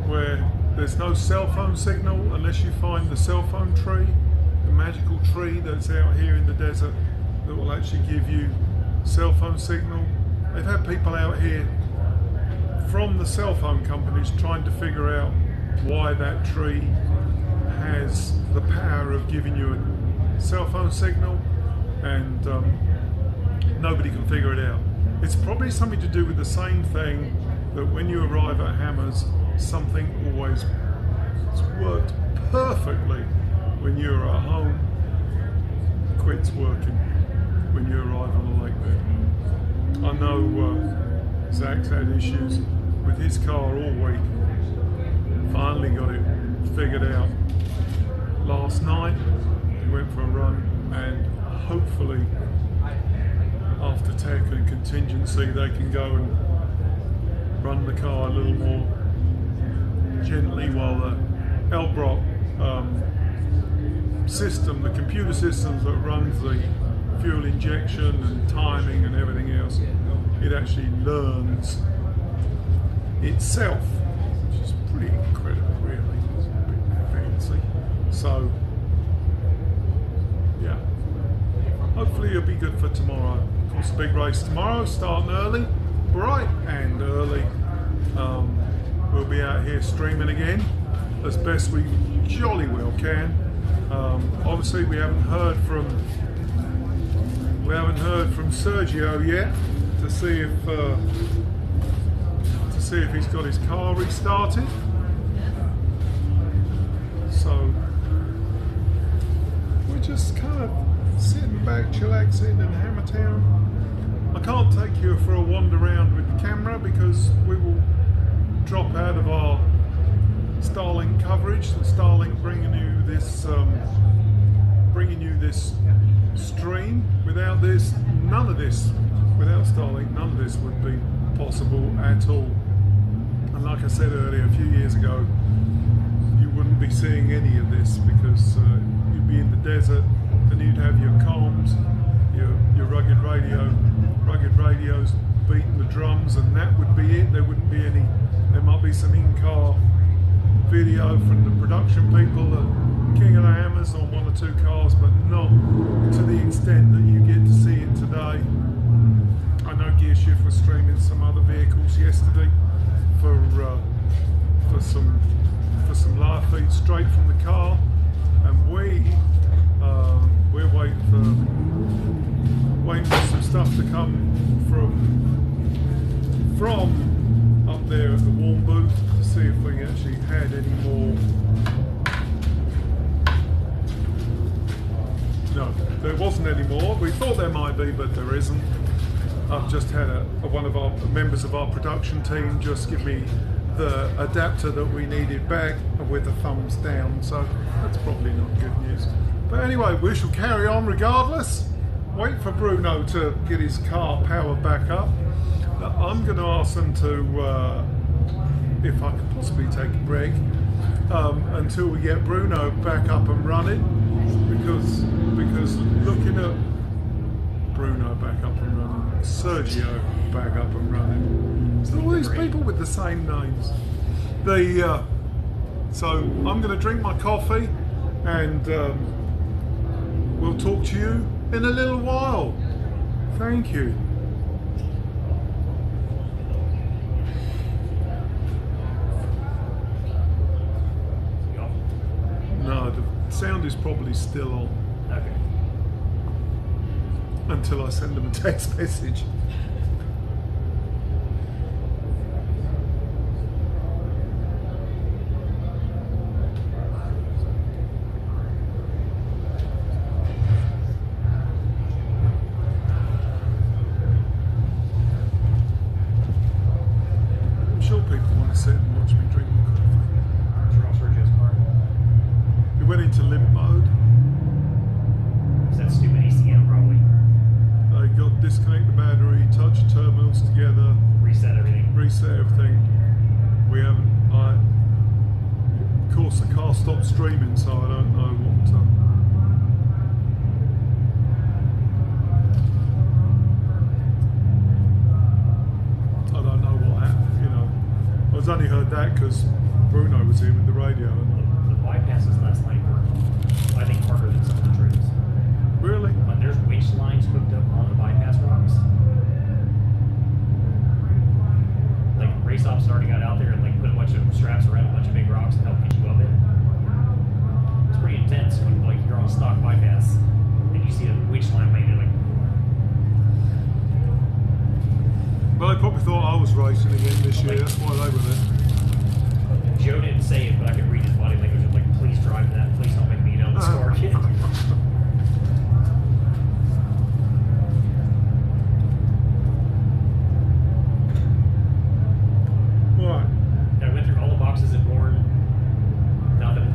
where there's no cell phone signal unless you find the cell phone tree, and magical tree that's out here in the desert that will actually give you cell phone signal. They've had people out here from the cell phone companies trying to figure out why that tree has the power of giving you a cell phone signal, and nobody can figure it out. It's probably something to do with the same thing that when you arrive at Hammers, something always worked perfectly when you're at home, quits working when you arrive on a lake bed. I know Zach's had issues with his car all week. Finally got it figured out last night. He went for a run, and hopefully after tech and contingency they can go and run the car a little more gently while the Elbrock system, the computer systems that runs the fuel injection and timing and everything else, it actually learns itself, which is pretty incredible really. It's a bit fancy. So yeah, hopefully it'll be good for tomorrow. Of course, the big race tomorrow, starting early, bright and early. We'll be out here streaming again as best we jolly well can. Obviously we haven't heard from Sergio yet to see if he's got his car restarted. So we're just kind of sitting back, chillaxing in Hammertown. I can't take you for a wander around with the camera because we will drop out of our Starlink coverage. Starlink bringing you this stream. Without this, none of this. Without Starlink, none of this would be possible at all. And like I said earlier, a few years ago, you wouldn't be seeing any of this because you'd be in the desert and you'd have your comms, your rugged radios beating the drums, and that would be it. There wouldn't be any. There might be some in-car video from the production people, the King of the Hammers on one or two cars, but not to the extent that you get to see it today. I know Gearshift was streaming some other vehicles yesterday for some live feed straight from the car, and we're waiting for some stuff to come from up there at the warm booth to see if we actually had any more. No, there wasn't any more. We thought there might be, but there isn't. I've just had one of our members of our production team just give me the adapter that we needed back with a thumbs down, so that's probably not good news. But anyway, we shall carry on regardless. Wait for Bruno to get his car powered back up. I'm going to ask them to, if I could possibly take a break, until we get Bruno back up and running, because looking at Bruno back up and running, Sergio back up and running, so all these people with the same names. So I'm going to drink my coffee and we'll talk to you in a little while. Thank you. No, the sound is probably still on. Okay. Until I send them a text message. I'm sure people want to sit and watch me drink my coffee. You're all Sergio's car. It went into limp mode. Is that stupid ECM probably? They got disconnect the battery, touch the terminals together, Reset everything. reset everything. We haven't. Of course, the car stopped streaming, so I don't know what. I don't know what happened. I was only heard that because Bruno was here with the radio. The Wi-Fi bypasses last night were, I think, harder than some of the trails. Really? But there's winch lines hooked up on the bypass rocks. Like race ops already got out there and like put a bunch of straps around a bunch of big rocks to help get you up it. It's pretty intense when like you're on a stock bypass and you see a winch line laying there like. Well, they probably thought I was racing again this year. That's why they were there. Joe didn't say it, but I could read his body language of like, please drive that. Please don't make me get out of this car again. Right. I went through all the boxes at Bourne. Nothing.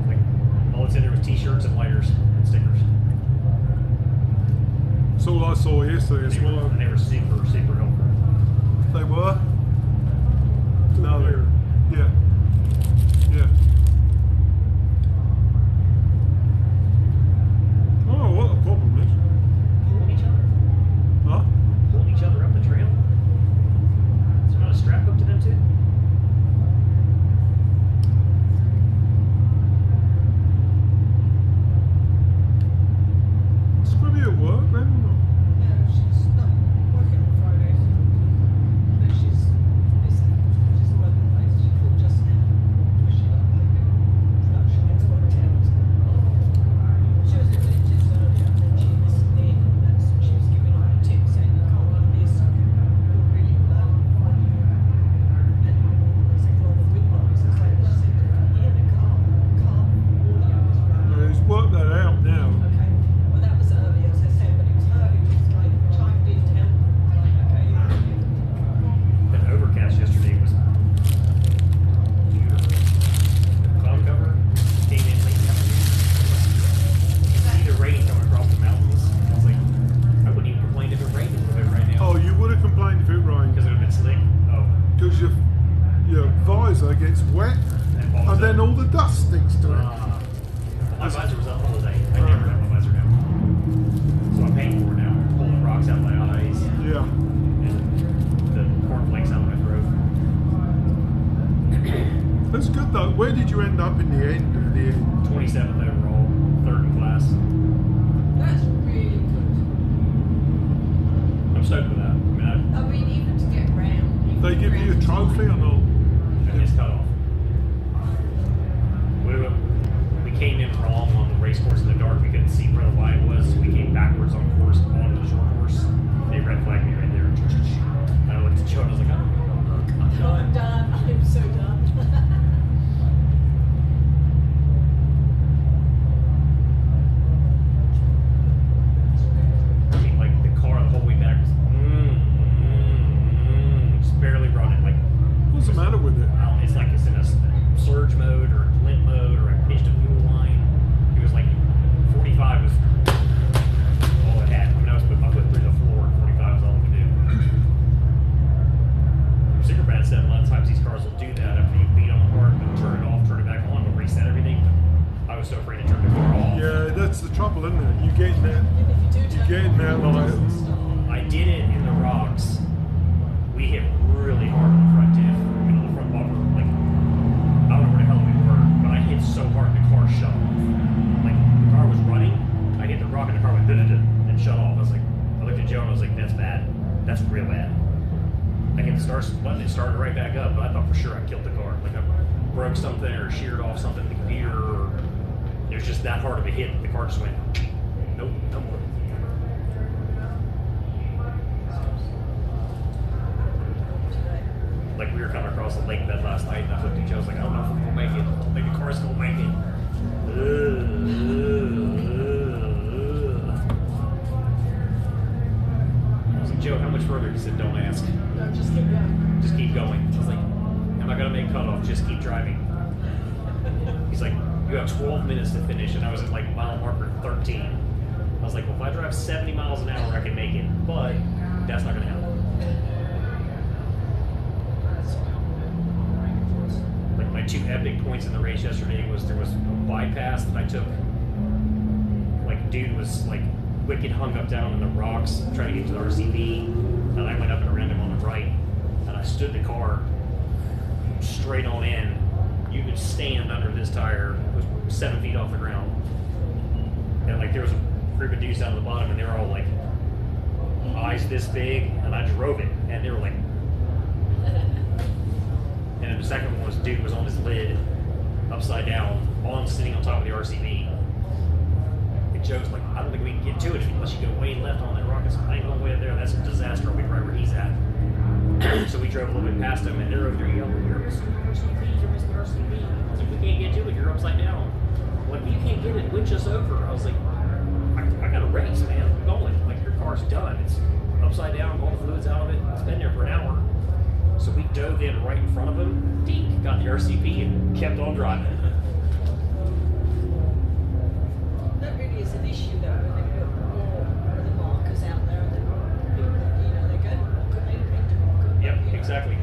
Like, all that's in there was t-shirts and lighters and stickers. That's all I saw yesterday as well. And they were super, super helpful. They were? No, they were. Yeah. Yeah. Oh, what the problem is? Pulling each other. Huh? Pulling each other up the trail. Is there not a strap hook to them too? It's going to be at work then, or not? Yeah, she's not working on Fridays. But she's busy. She's all over the place. She called just now. She got a big production next door to town. She was in Lynch's earlier and then she listened in and that's she was giving her a tip saying you can't run this, you're really low on you. And I said, well, the wind noise. I was like, she said, hear the car audio is running. Yeah, he's worked that out now. Okay, well that was earlier, as I said, but it was her who was like chimed in to help. Like, okay, That overcast yesterday was beautiful. The cloud cover came in late in the afternoon. You could see the rain coming across the mountains. I was like, I wouldn't even complain if it rained a little bit right now. Oh, you would have complained if it rained. Because it would have been slick. Oh. Because your visor gets wet And balls and then up. all the dust sticks to it. My visor was up all day. I never had my visor down. So I'm paying for it now. Pulling rocks out my eyes Yeah. and the cornflakes out my throat. That's good though. Where did you end up in the end of the end? 27th overall, third in class. that's really good. I'm stoked with that. I mean, even to get round. They give you a trophy or not? I just cut off. We came in wrong on the race course in the dark. We couldn't see where the line was. So we came backwards on course onto the short course. They red flagged me right there. And I looked at Joe and I was like, oh, No, I'm done. I'm so done. I mean, like the car the whole way back was just barely running. Like, What's the matter with it? it's like it's in a surge mode or glint mode or I pitched a fuel line. It was like 45 was all it had. I mean, I put my foot through the floor and 45 is all it could do. Superbad said a lot of times these cars will do that after you beat on the hard, but turn it off, turn it back on, but reset everything. I was so afraid to turn the car off. Yeah, that's the trouble, isn't it? You get in there. You get in there like, I did it in the rocks. We hit really hard on the front diff. I mean, on the front bumper. Like, I don't know where the hell we were, but I hit so hard the car shut off. Like, the car was running. I hit the rock and the car went and shut off. I was like, I looked at Joe and I was like, that's bad. That's real bad. I hit the start button, it started right back up, but I thought for sure I killed the car. Like I broke something or sheared off something in the computer, or it was just that hard of a hit. The car just went, nope, no more. Like we were coming across the lake bed last night, and I looked at Joe. I was like, I don't know if we're gonna make it. I don't think the car's gonna make it. I was like, Joe, how much further? He said, don't ask. No, just keep going. Just keep going. I was like, I'm not gonna make cutoff. Just keep driving. He's like, you have 12 minutes to finish, and I was at like mile marker 13. I was like, well, if I drive 70 miles an hour, I can make it, but that's not gonna happen. Like my two epic points in the race yesterday was there was a bypass that I took. Like dude was like wicked hung up down in the rocks trying to get to the RCV, and I went up and around him on the right, and I stood the car straight on in. you could stand under this tire. It was 7 feet off the ground. And like there was a group of dudes down at the bottom, and they were all like eyes this big, and I drove it, and they were like. And then the second one was dude was on his lid, upside down, sitting on top of the RCV. And Joe's like, I don't think we can get to it unless you go way left on that rock. I said, I ain't going way up there. That's a disaster. I'll be right where he's at. So we drove a little bit past him, and they're over there yelling, "You're missing the RCV, you're missing the RCV." I was like, we can't get to it, you're upside down. Like, you can't get it, winch us over. I was like, I got a race, man. I'm going. Like, your car's done. It's upside down, all the fluid's out of it. It's been there for an hour. So we dove in right in front of him, dink, got the RCP, and kept on driving. That really is an issue though, when they put more of the markers out there and then people, you know, they go, what could they bring to market? Yep, exactly.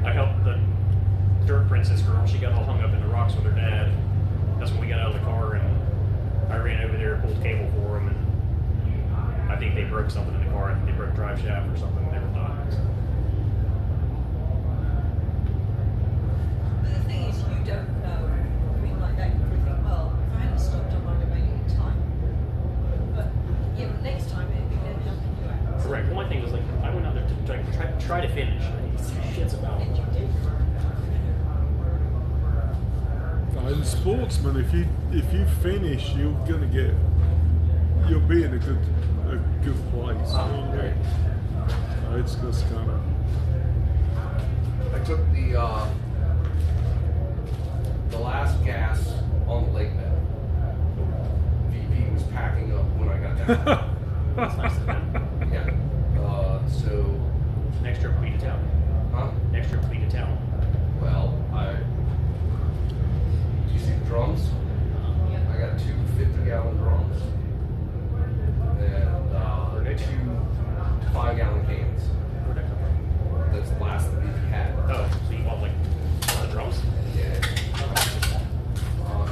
I helped the dirt princess girl. She got all hung up in the rocks with her dad. That's when we got out of the car, and I ran over there, pulled cable for them, and I think they broke something in the car. I think they broke drive shaft or something. They were done. But the thing is, you don't know. I mean, like that, you probably think, well, if I hadn't stopped, I might have made it in time. But yeah, but next time it'd be then helping you out. Correct. Well, my thing was like, I went out there to try to finish. Shit's about it. And you did. And sportsman, if you finish, you'll be in a good place. You know what I mean? It's just kind of. I took the last gas on the lake bed. VP was packing up when I got down. That's nice of them. Yeah. So. Next trip will be to town. Huh? Next trip will be to town. Well, do you see the drums? I got two 50-gallon drums and two 5-gallon cans. Where'd that come from? That's the last that VP had. Oh, so you bought like all the drums? Yeah. It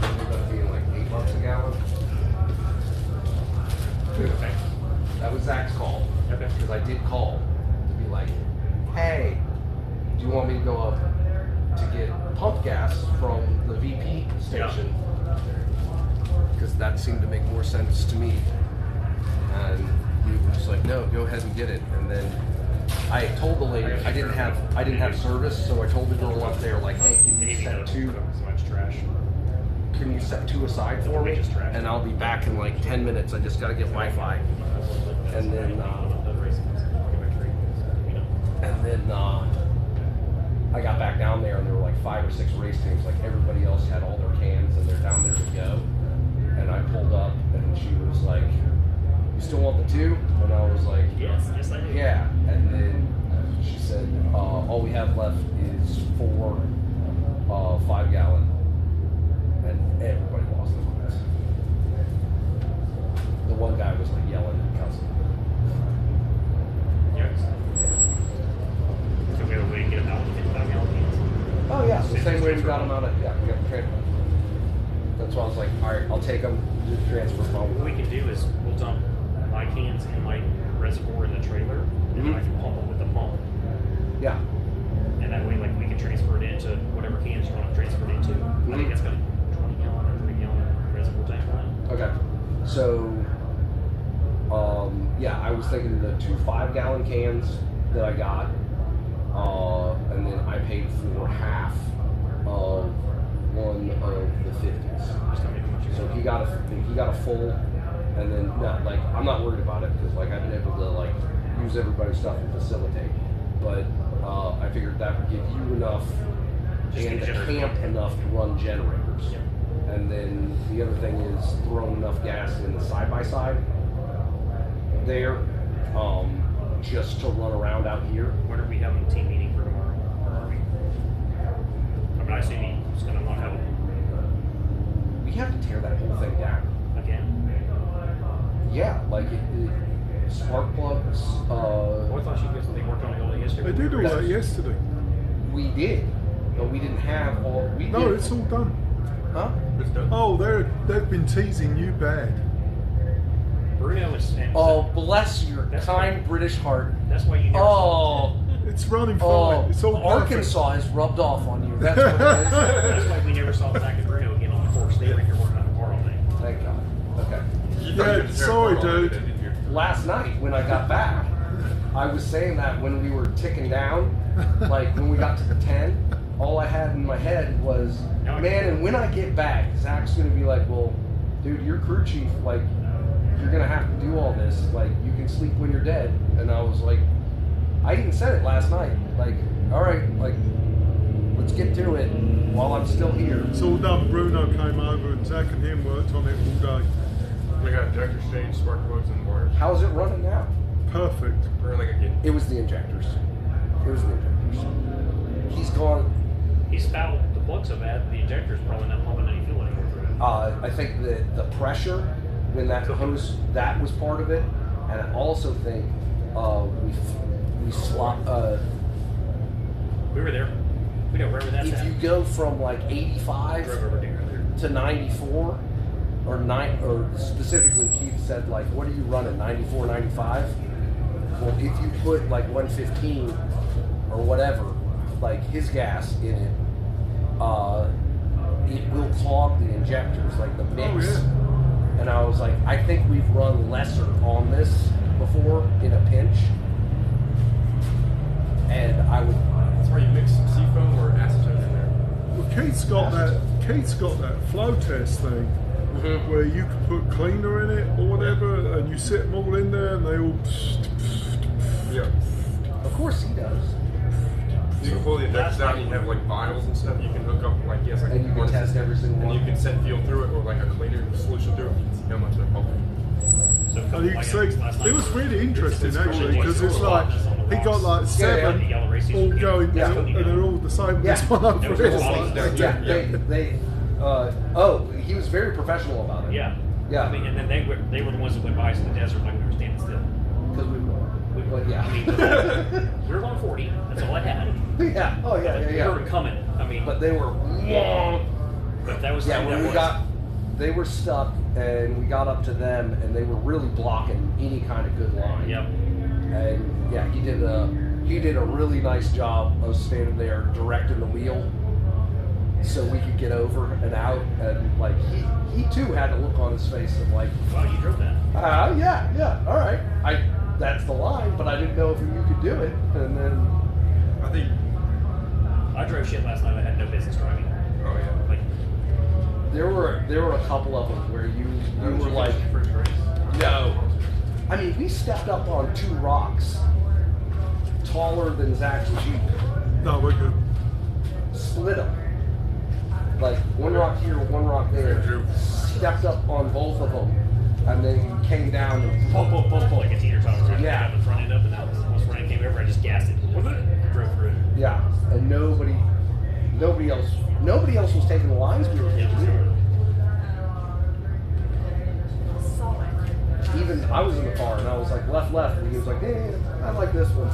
ended up being like $8 a gallon. Okay. That was Zach's call. Okay. Because I did call to be like, hey, do you want me to go up to get pump gas from the VP station? Because that seemed to make more sense to me. And we were just like, no, go ahead and get it. And then I told the lady I didn't have service, so I told the girl up there like, hey, can you set two? So much trash. Can you set two aside for me? And I'll be back in like 10 minutes. I just got to get Wi-Fi. And then I got back down there, and there were like 5 or 6 race teams. Like everybody else had all their cans, and they're down there to go. And I pulled up, and she was like, "You still want the 2?" And I was like, Yes, I do. "Yeah." And then she said, "All we have left is 4 5-gallon." And everybody lost their minds. The one guy was like yelling and cussing. Yes. So we have a way to get them out of the 55-gallon cans. Oh yeah, the same way we got them out of, yeah, we got the transfer. That's why I was like, all right, I'll take them to the transfer pump. What we can do is we'll dump my cans in my reservoir in the trailer, and then I can pump it with the pump. Yeah. And that way, like, we can transfer it into whatever cans you want to transfer it into. I think that's got a 20-gallon or 30-gallon reservoir tank on it. Okay. So, yeah, I was thinking the 2 5-gallon cans that I got, and then I paid for half of one of the 50s. Just tell me how much you So want. he got a full, and then no, like I'm not worried about it because like I've been able to like use everybody's stuff and facilitate. But I figured that would give you enough Just and get the generators. camp enough to run generators. Yeah. And then the other thing is throwing enough gas in the side by side there, just to run around out here. When are we having a team meeting for tomorrow? Or are we? I mean, I assume he's going to not have it We have to tear that whole thing down. again. Yeah, like spark plugs. Oh, I thought you guys, they worked on it all day yesterday. They did all that yesterday. We did, but we didn't have all. We No, did. it's all done. Huh? It's done. Oh, they've been teasing you bad. Bruno and Oh, bless your That's kind right. British heart. That's why you never Oh, It's running fine. Oh, It's all perfect. Arkansas has rubbed off on you. That's what it is. That's why we never saw Zach and Bruno get on the course. They were here working on the car all day. Thank God. Okay. Yeah, sorry, dude. Last night when I got back, I was saying that when we were ticking down, like when we got to the 10, all I had in my head was, man, and when I get back, Zach's going to be like, well, dude, you're crew chief. Like, you're going to have to do all this. Like, you can sleep when you're dead. And I was like, I even said it last night. Like, all right, like, let's get to it while I'm still here. It's all done. Bruno came over and Zach and him worked on it all day. We got injector stage, spark plugs, and wires. How's it running now? Perfect. We're like again. It was the injectors. It was the injectors. He's gone. He spout the plug so bad, the injector's probably not pumping any fuel anymore through it. I think that the pressure when that hose, that was part of it, and I also think we swap. We were there. We know wherever that's If at. you go from like 85 Drove over there. to 94, or specifically Keith said, like, what are you running, 94, 95? Well, if you put like 115 or whatever, like his gas in it, it will clog the injectors, like the mix. Oh, yeah. And I was like, I think we've run lesser on this before in a pinch. And I would. That's where you mix some seafoam or acetone in there. Well, Keith's got that flow test thing where you can put cleaner in it or whatever, and you set them all in there, and they all. Yeah. Of course he does. You can pull the injectors out and you have like vials and stuff you can hook up, like, yes, like And you can test every single and one. you can set fuel through it or like a cleaner solution through it. You can see how much they're pumping. So a couple And you can of see, items last night it was were- really interesting It's cool. actually, because it's like, he got like The yellow 7 races all were going, Yeah. and they're all the same. Yeah. This one over There was here no is bodies like, there. Yeah, he was very professional about it. Yeah. Yeah. I mean, and then they were the ones that went by us in the desert like we were standing still. Because but yeah. I mean, we were on 40. That's all I had. yeah. Oh yeah, yeah, We yeah. were coming. I mean, But they were. but that was Yeah, that when we was, they were stuck, and we got up to them, and they were really blocking any kind of good line. Yep. And yeah, he did a really nice job of standing there directing the wheel, so we could get over and out. And like he too had a look on his face of like, Wow, you drove that. yeah, all right, that's the line, but I didn't know if you could do it. And then I think, I drove shit last night I had no business driving. oh yeah. Like, there were a couple of them where you were like, first race. no. I mean, we stepped up on 2 rocks taller than Zach's Jeep. no, we're good. Split them. Like one rock here, one rock there. Stepped up on both of them, and then came down and boom, boom, boom, boom, like a teeter totter. Yeah. I got the front end up, and that was once Ryan came over, I just gassed it. Drove through it. yeah. And nobody else was taking the lines we were Yeah, taking. sure. Even I was in the car and I was like left, and he was like, hey, I like this one.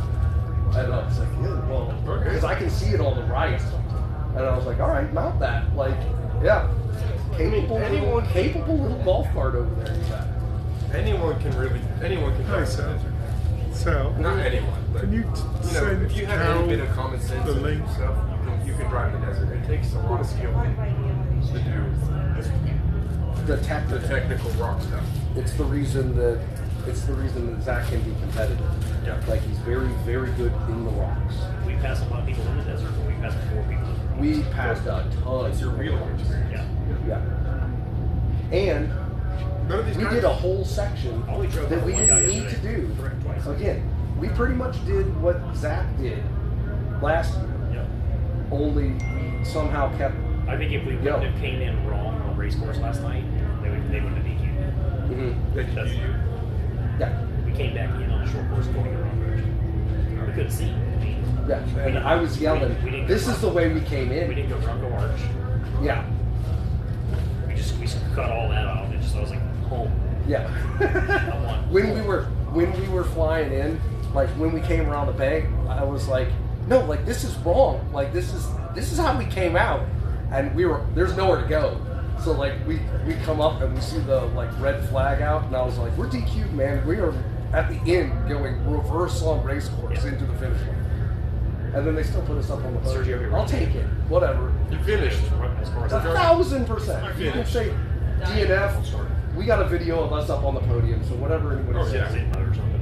And I was like, yeah, well, because I can see it on the right. And I was like, all right, mount that. Like, yeah, capable little golf cart over there. You got. Anyone can Hey, drive Sal. the desert. Sal, Not anyone, but can you know, send if you have Carol any bit of common sense the and link? stuff, you can drive the desert. It takes a lot of skill to do The the technical rock stuff. It's the reason that Zach can be competitive. Yeah. Like he's very, very good in the rocks. We passed a lot of people in the desert, but we passed 4 people in the rocks. We passed a ton. It's your real experience. Yeah. Yeah. And None of these we guys, did a whole section I only drove that we one guy didn't need to yesterday. do. Correct, twice. Again, we pretty much did what Zach did last year. Yep. Only we somehow kept. I think if we wouldn't have came in wrong on the race course last night, they wouldn't have beat you. they can That's- do you. Yeah. We came back in on the short course going the wrong direction. We couldn't see. I mean, Yeah. we And didn't- I was yelling, we didn't go this is the Bronco- way we came We in. didn't go Bronco Arch. Yeah. We just cut all that off. It just I was like home. Yeah. I won. when we were flying in, like when we came around the bay, I was like, no, like this is wrong. Like this is how we came out, and there's nowhere to go. So like we come up and we see the like red flag out, and I was like, we're DQ'd, man. We are at the end going reverse on race course into the finish line. And then they still put us up on the Sergio, podium. you're I'll right. take it. Whatever. You finished. As far as 1,000%. You can say DNF. We got a video of us up on the podium, so whatever anybody Oh, says. yeah. or something.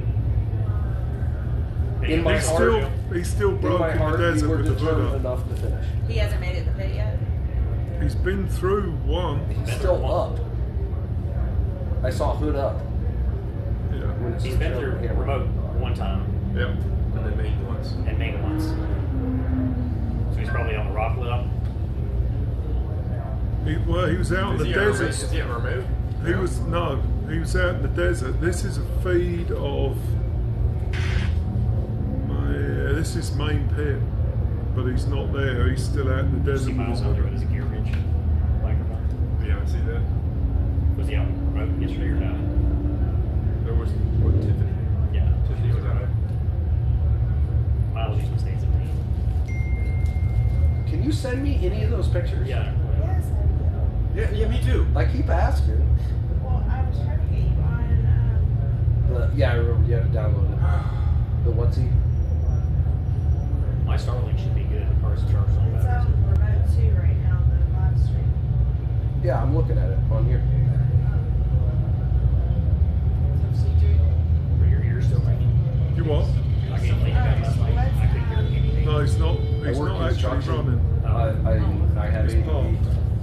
In my He's heart, still in broke my in heart, the we desert were with the hood determined up. enough to finish. He hasn't made it the pit yet. He's been through one. He's still up. I saw hood up. Yeah. When it's He's been through switched over. remote one time Yep. And then made once. and main once. So he's probably on the rock lip. He was out in Is the he on remote? desert. Is he on remote? He was out in the desert. This is a feed of this is main pit, but he's not there. He's still out in the desert. See miles out there with his gear wrench microphone. You haven't seen that? Was he out remote yesterday or not? There was, what, Tiffany? Yeah. Tiffany was out. Miles usually stays at me. Can you send me any of those pictures? Yeah. Yes, I Yeah, me too. I keep asking. will. Well, I was trying to get you on. I remember you had to download it. The what's he? My Starlink should be good. The car's charged on It's batteries. on remote too right now, the live stream. Yeah, I'm looking at it on here. Were your ears still ringing? You what? I can't lay down last night. I couldn't hear anything. No, he's not. I He's work not actually construction. running. I have It's ADD, Paul.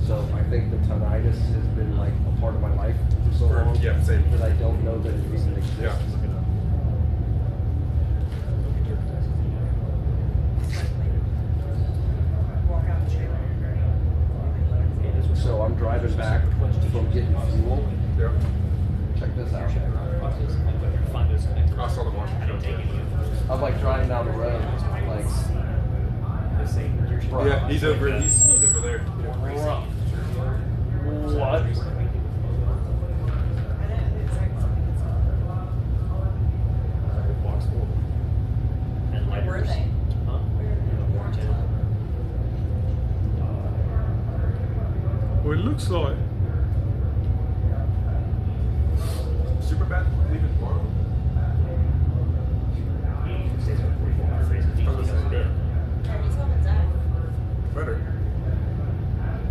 so I think the tinnitus has been like a part of my life for so long Yeah, same. that I don't know that it even exists. Yeah. Look it up. Walk out the trailer. So I'm driving back from getting fuel. Yeah. Check this out. I saw the watch. I don't take any of those. I'm like driving down the road, like, The same gear shift. Yeah, he's over there. what? Box full. And Where were lighters. they? Huh? Well, it looks like Super bad. Leaving tomorrow. He stays for 4,400 days. He doesn't bid. Every time it's out. Better.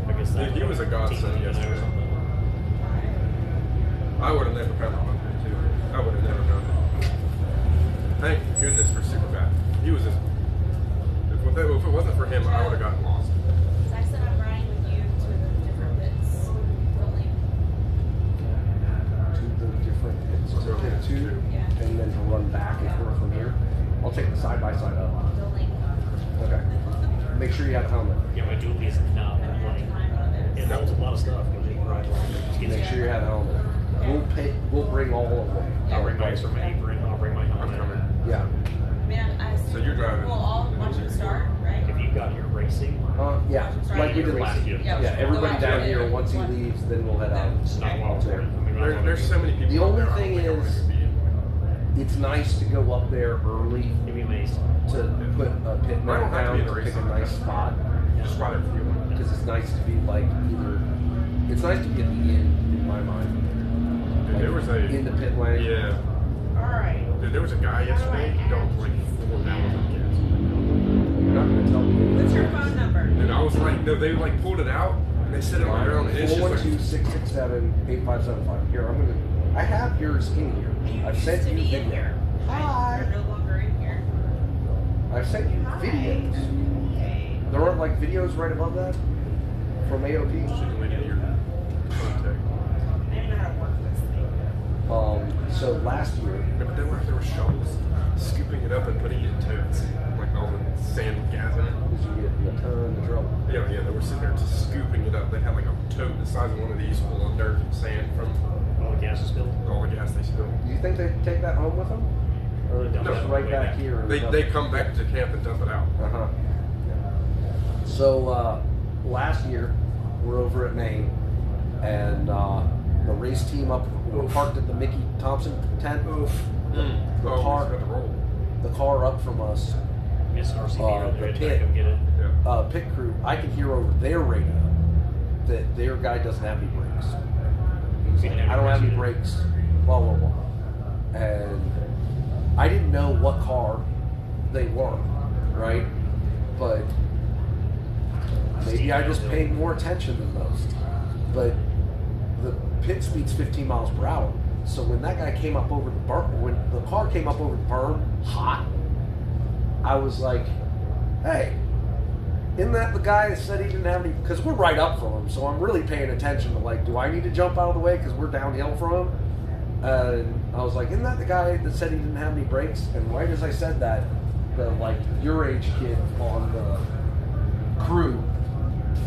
I guess Dude, he was a godsend yesterday. or something. I would have never come on there too. I would have never done it. Thank goodness for Super Bad. He was just. If it wasn't for him, I would have gotten lost. Saxon, I'm riding with you to the different bits. Building. To the different pits. To pit two, Yeah. and then to run back and forth from here. I'll take the side by side up. Building. Okay. Make sure you have a helmet. Yeah, my dually is not like it holds a lot of stuff. But they ride along. Just gets- Make sure you have a helmet. We'll bring all of them. I'll bring my extra apron. I'll bring my I'm helmet. coming. Yeah. I mean, I So you're driving. We'll all watch him start, right? If you've got your racing, Yeah. Like we did last year. Yeah, Yeah, everybody go down after here, it. once he leaves, then we'll head out. it's not wild there. I mean, There's so many people. The out only there, I don't thing think I'm is- gonna be- It's nice to go up there early you'd be amazed. to put a pit I mount don't have to down be in to a pick a race. nice spot. Just while they're fueling. Because it's nice to be like either. It's nice to be at the end, in my mind. Dude, there was a. In the pit lane. Yeah. Alright. Dude, there was a guy yesterday. He dumped like 4 gallons of gas. You're not going to tell me. What's your phone number? And I was like, no, they like pulled it out and they set it on the ground and it's just like. 412-667-8575. Here, I'm going to. I have yours in here. You I've used sent to you be in video. here. Hi. You're no longer in here. I've sent you videos. There aren't like videos right above that from AOP. Should delete your contact. I don't know how to work this thing. So last year, Yeah, but there were shovels scooping it up and putting it in totes. Like all the sand and gas in it. because you get a ton of trouble. Yeah, they were sitting there just scooping it up. They had like a tote the size of one of these full of dirt and sand from All the gas is spilled. all the gas they spilled. Do you think they take that home with them? Or No, just right back here? and dump They it? come back to camp and dump it out. Uh-huh. So last year, we're over at Maine, and the race team up, we're parked at the Mickey Thompson tent. The Oh, car, he's got the roll. the car up from us, Miss RCB right there. the Did I go get it? Yeah. pit crew, I can hear over their radio that their guy doesn't have any brakes. He's like, I don't have any brakes, blah, blah, blah. And I didn't know what car they were, right? but maybe I just paid more attention than most. But the pit speed's 15 miles per hour. So when that guy came up over the berm, when the car came up over the berm hot, I was like, hey, isn't that the guy that said he didn't have any, because we're right up from him, so I'm really paying attention to like, do I need to jump out of the way because we're downhill from him? I was like, isn't that the guy that said he didn't have any brakes? And right as I said that, the like your age kid on the crew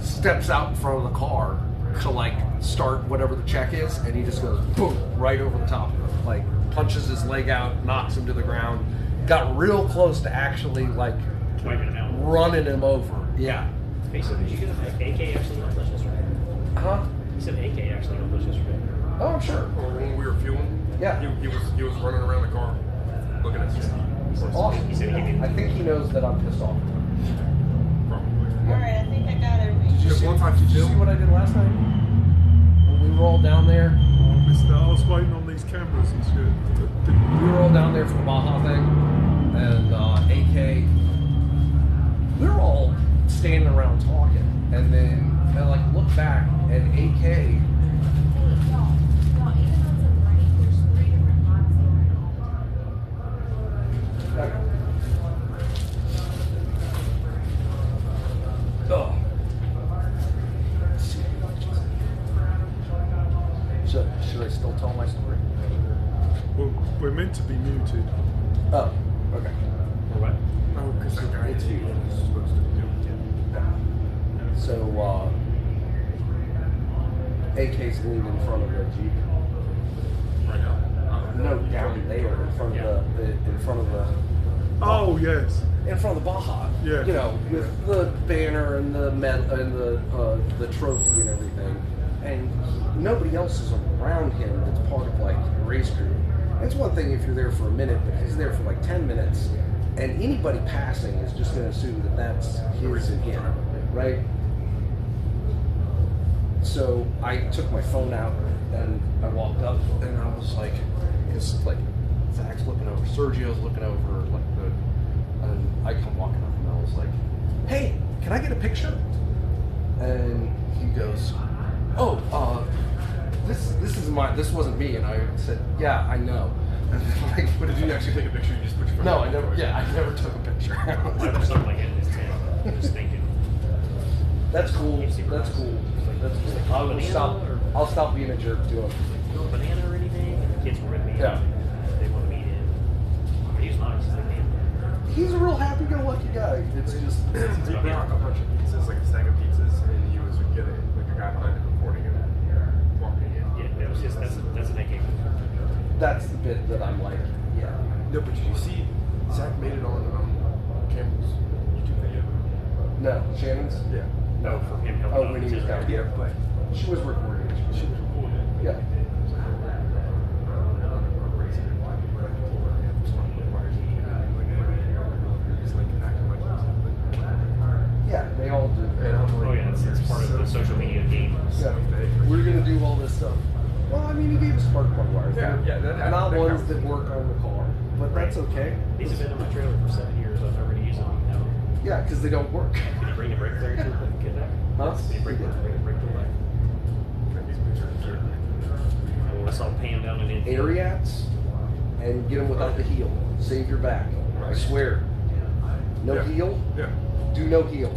steps out in front of the car to like start whatever the check is, and he just goes boom right over the top of him, like punches his leg out, knocks him to the ground, got real close to actually like running him over. Yeah. Hey, so did you get an AK actually on this yesterday? Huh? You said AK actually on this yesterday. Oh, I'm sure. Or when we were fueling, Yeah. he was running around the car, looking at stuff. Awesome. He said he gave me. I think he knows that I'm pissed off. Probably. Alright, I think I got everything. Just one time Did you see what I did last night? When we were all down there, Oh, I missed that. I was waiting on these cameras and shit. we were all down there for the Baja thing, and AK, we were all standing around talking, and then I like look back, and AK, oh. Should I still tell my story? Well, we're meant to be muted. Oh, okay. Or what? Oh, because that guy It's you. was supposed to do. So, AK's leaned in front of the Jeep. Right now. No, down there in front of Oh, yes. in front of the Baja. Yeah. You know, with the banner and the medal and the trophy and everything. And nobody else is around him that's part of like the race crew. It's one thing if you're there for a minute, but he's there for like 10 minutes, and anybody passing is just going to assume that that's his and him, right? So I took my phone out and I walked up and I was like, because like Zach's looking over, Sergio's looking over, like and I come walking up and I was like, hey, can I get a picture? And he goes, oh, this wasn't me. And I said, yeah, I know. And like, But did you actually take a picture? You just put your phone no, on I never. the Yeah, I never took a picture. I have something like it in his tent. Just thinking. That's cool. That's cool. That's cool. I'll stop being a jerk to him. No banana or anything. And the kids were with me. Yeah. They want to meet him. But he was nice. He's like, man. He's a real happy-go-lucky guy. It's just He brought a bunch of pizzas, like a stack of pizzas, and he was getting like a guy behind him recording him, walking in. Yeah, that was just that's an AK. that's the bit that I'm like, yeah. No, but did you see Zach made it on Campbell's YouTube video? No, Shannon's. Yeah. No, for him helping Oh, out when with he was his- down. Yeah, but She was recording. she was recording. Yeah. Yeah, they all do. And I'm like, Oh yeah, it's part of the social media game. Yeah. We're gonna do all this stuff. Well, I mean, he gave us spark plug wires. Yeah, They're that- not that ones counts. that work on the car, but that's okay. These have been in my trailer for 7 years. I've never used them. No. Yeah, because they don't work. Can you bring the brake clear tool and get back? Huh? Can you bring the brake tool back? Oh, I saw Pam down in India. Ariats and get them without the heel. Save your back. I swear. No Yeah. heel. Yeah. Do no heel.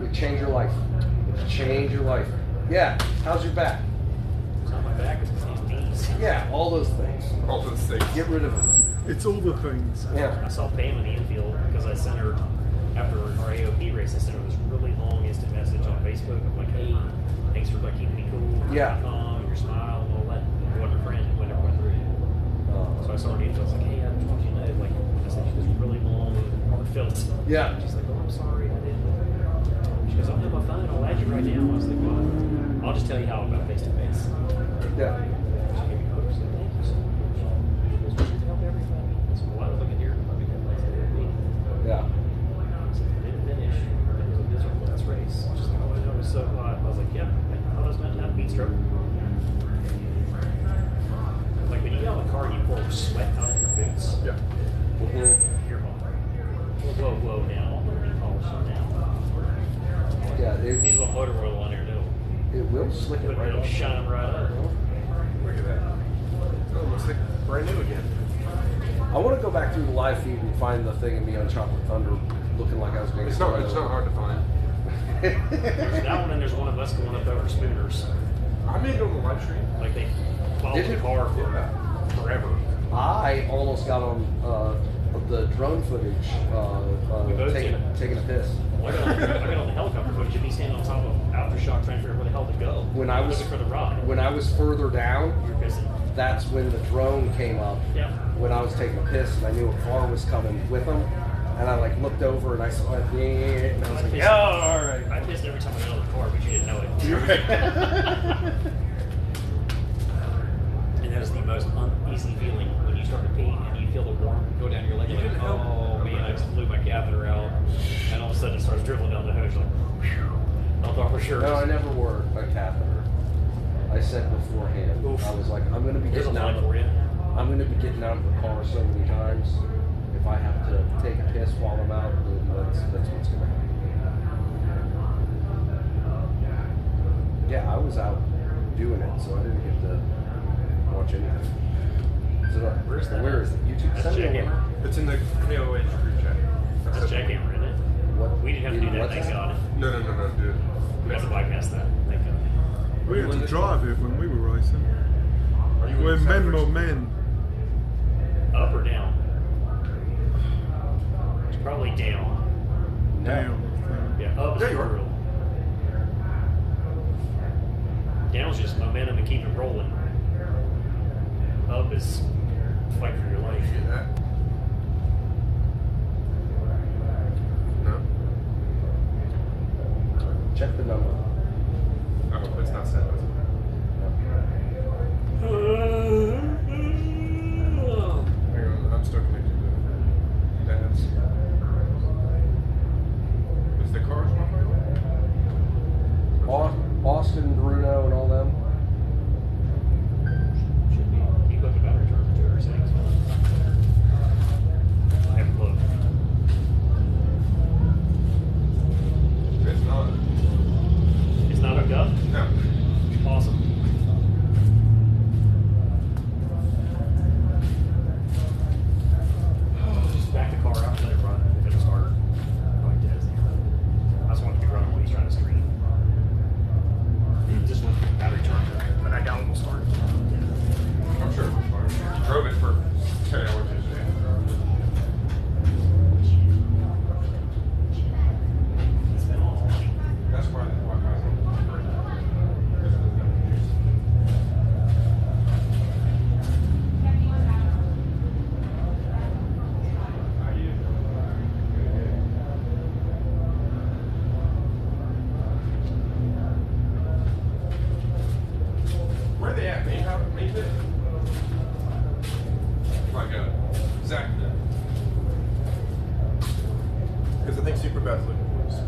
It change your life. It change your life. Yeah. How's your back? It's not my back, it's his knees. Yeah. All those things. All to the States. Get rid of them. It's all the things. Yeah. I saw Pam in the infield because I sent her, after our AOP race, I sent her this really long instant message on Facebook. I'm like, hey, thanks for like keeping me cool, Yeah. calm, your smile, and all that. You wasn't a friend, it went through. So I saw her in the infield. I was like, hey, I just want you to know, like, I sent you this really long, heartfelt. Yeah. She's like, oh, I'm sorry, I didn't. She goes, I'll have my phone, I'll add you right now. I was like, well, I'll just tell you how about face to face. Yeah. She gave me hugs. Like, thank you so much. She goes, we should help everybody. I said, well, I was looking here. Let me get place to help me. Yeah. I said, I didn't finish. It was a miserable last race. She's like, oh, I know, it was so hot. I was like, yeah, I was meant to have heat stroke. Like when you get out of the car and you pour sweat out of your boots, Yeah. Mhm. you're hot. Whoa, whoa, now. Let me polish Yeah, Need a little motor oil on there, too. it will slick it But right it'll up. shine them right up. Look at that. It almost like brand new again. I want to go back through the live feed and find the thing of me on Chocolate Thunder looking like I was being It's not hard to find. There's that one, and there's one of us going up over Spooners. I made it on the live stream. Like they followed Did the you? car for Yeah. forever. I almost got on the drone footage We both did. taking a piss. I got on the helicopter footage of me standing on top of Aftershock trying to figure out where the hell to go. When I was looking for the rod. when I was further down, You're pissing. that's when the drone came up. Yeah. When I was taking a piss and I knew a car was coming with them, and I like looked over and I saw it, and I was like, pissed- yeah, all right. I pissed every time I got out of the car, but you didn't know it. And that is the most uneasy feeling when you start to pee and you feel the warmth go down your leg. You're like, oh man, I just blew my catheter out, and all of a sudden it starts dribbling down the hose. Like, whew. I thought for sure. No, I never wore a catheter. I said beforehand, Oof. I was like, I'm gonna be There's a getting out. line for you. I'm gonna be getting out of the car so many times. If I have to take a piss while I'm out, then that's what's gonna happen. Yeah, I was out doing it, so I didn't get to watch anything. So Where's that? Where is it? YouTube? That's Send me a link. Jackhammer. It's in the KOH group chat. That's Jackhammer, isn't it? What? We didn't have to do that. What's Thank God. No, dude. We have to bypass that. Thank God. We had to drive it when we were racing. Are you We're in men Southbridge? more men. Up or down? It's probably down. Down. Yeah, up is There you are. brutal. Down's just momentum and keep it rolling. Up is fight for your life. See that? No? Check the number. Oh, it's not set. Is it? Hang on, I'm still connected to Dad's. Is the cars not right? Austin, Bruno, and all them. Should be. You put the battery charger to her settings. I haven't looked. It's not. It's not hooked up? No. Awesome. Just back the car out and let it run. If it'll start. Probably dead as the I just want it to be running while he's trying to screen. Just want the battery charger. But I doubt it will start. I'm sure it was fine. Drove it for 10 hours yesterday. It's been all morning. That's why the Wi-Fi's not great. Because it doesn't have any juice. Where are they at? Main pit? Like Zach did. Because I think Superbad's looking for us.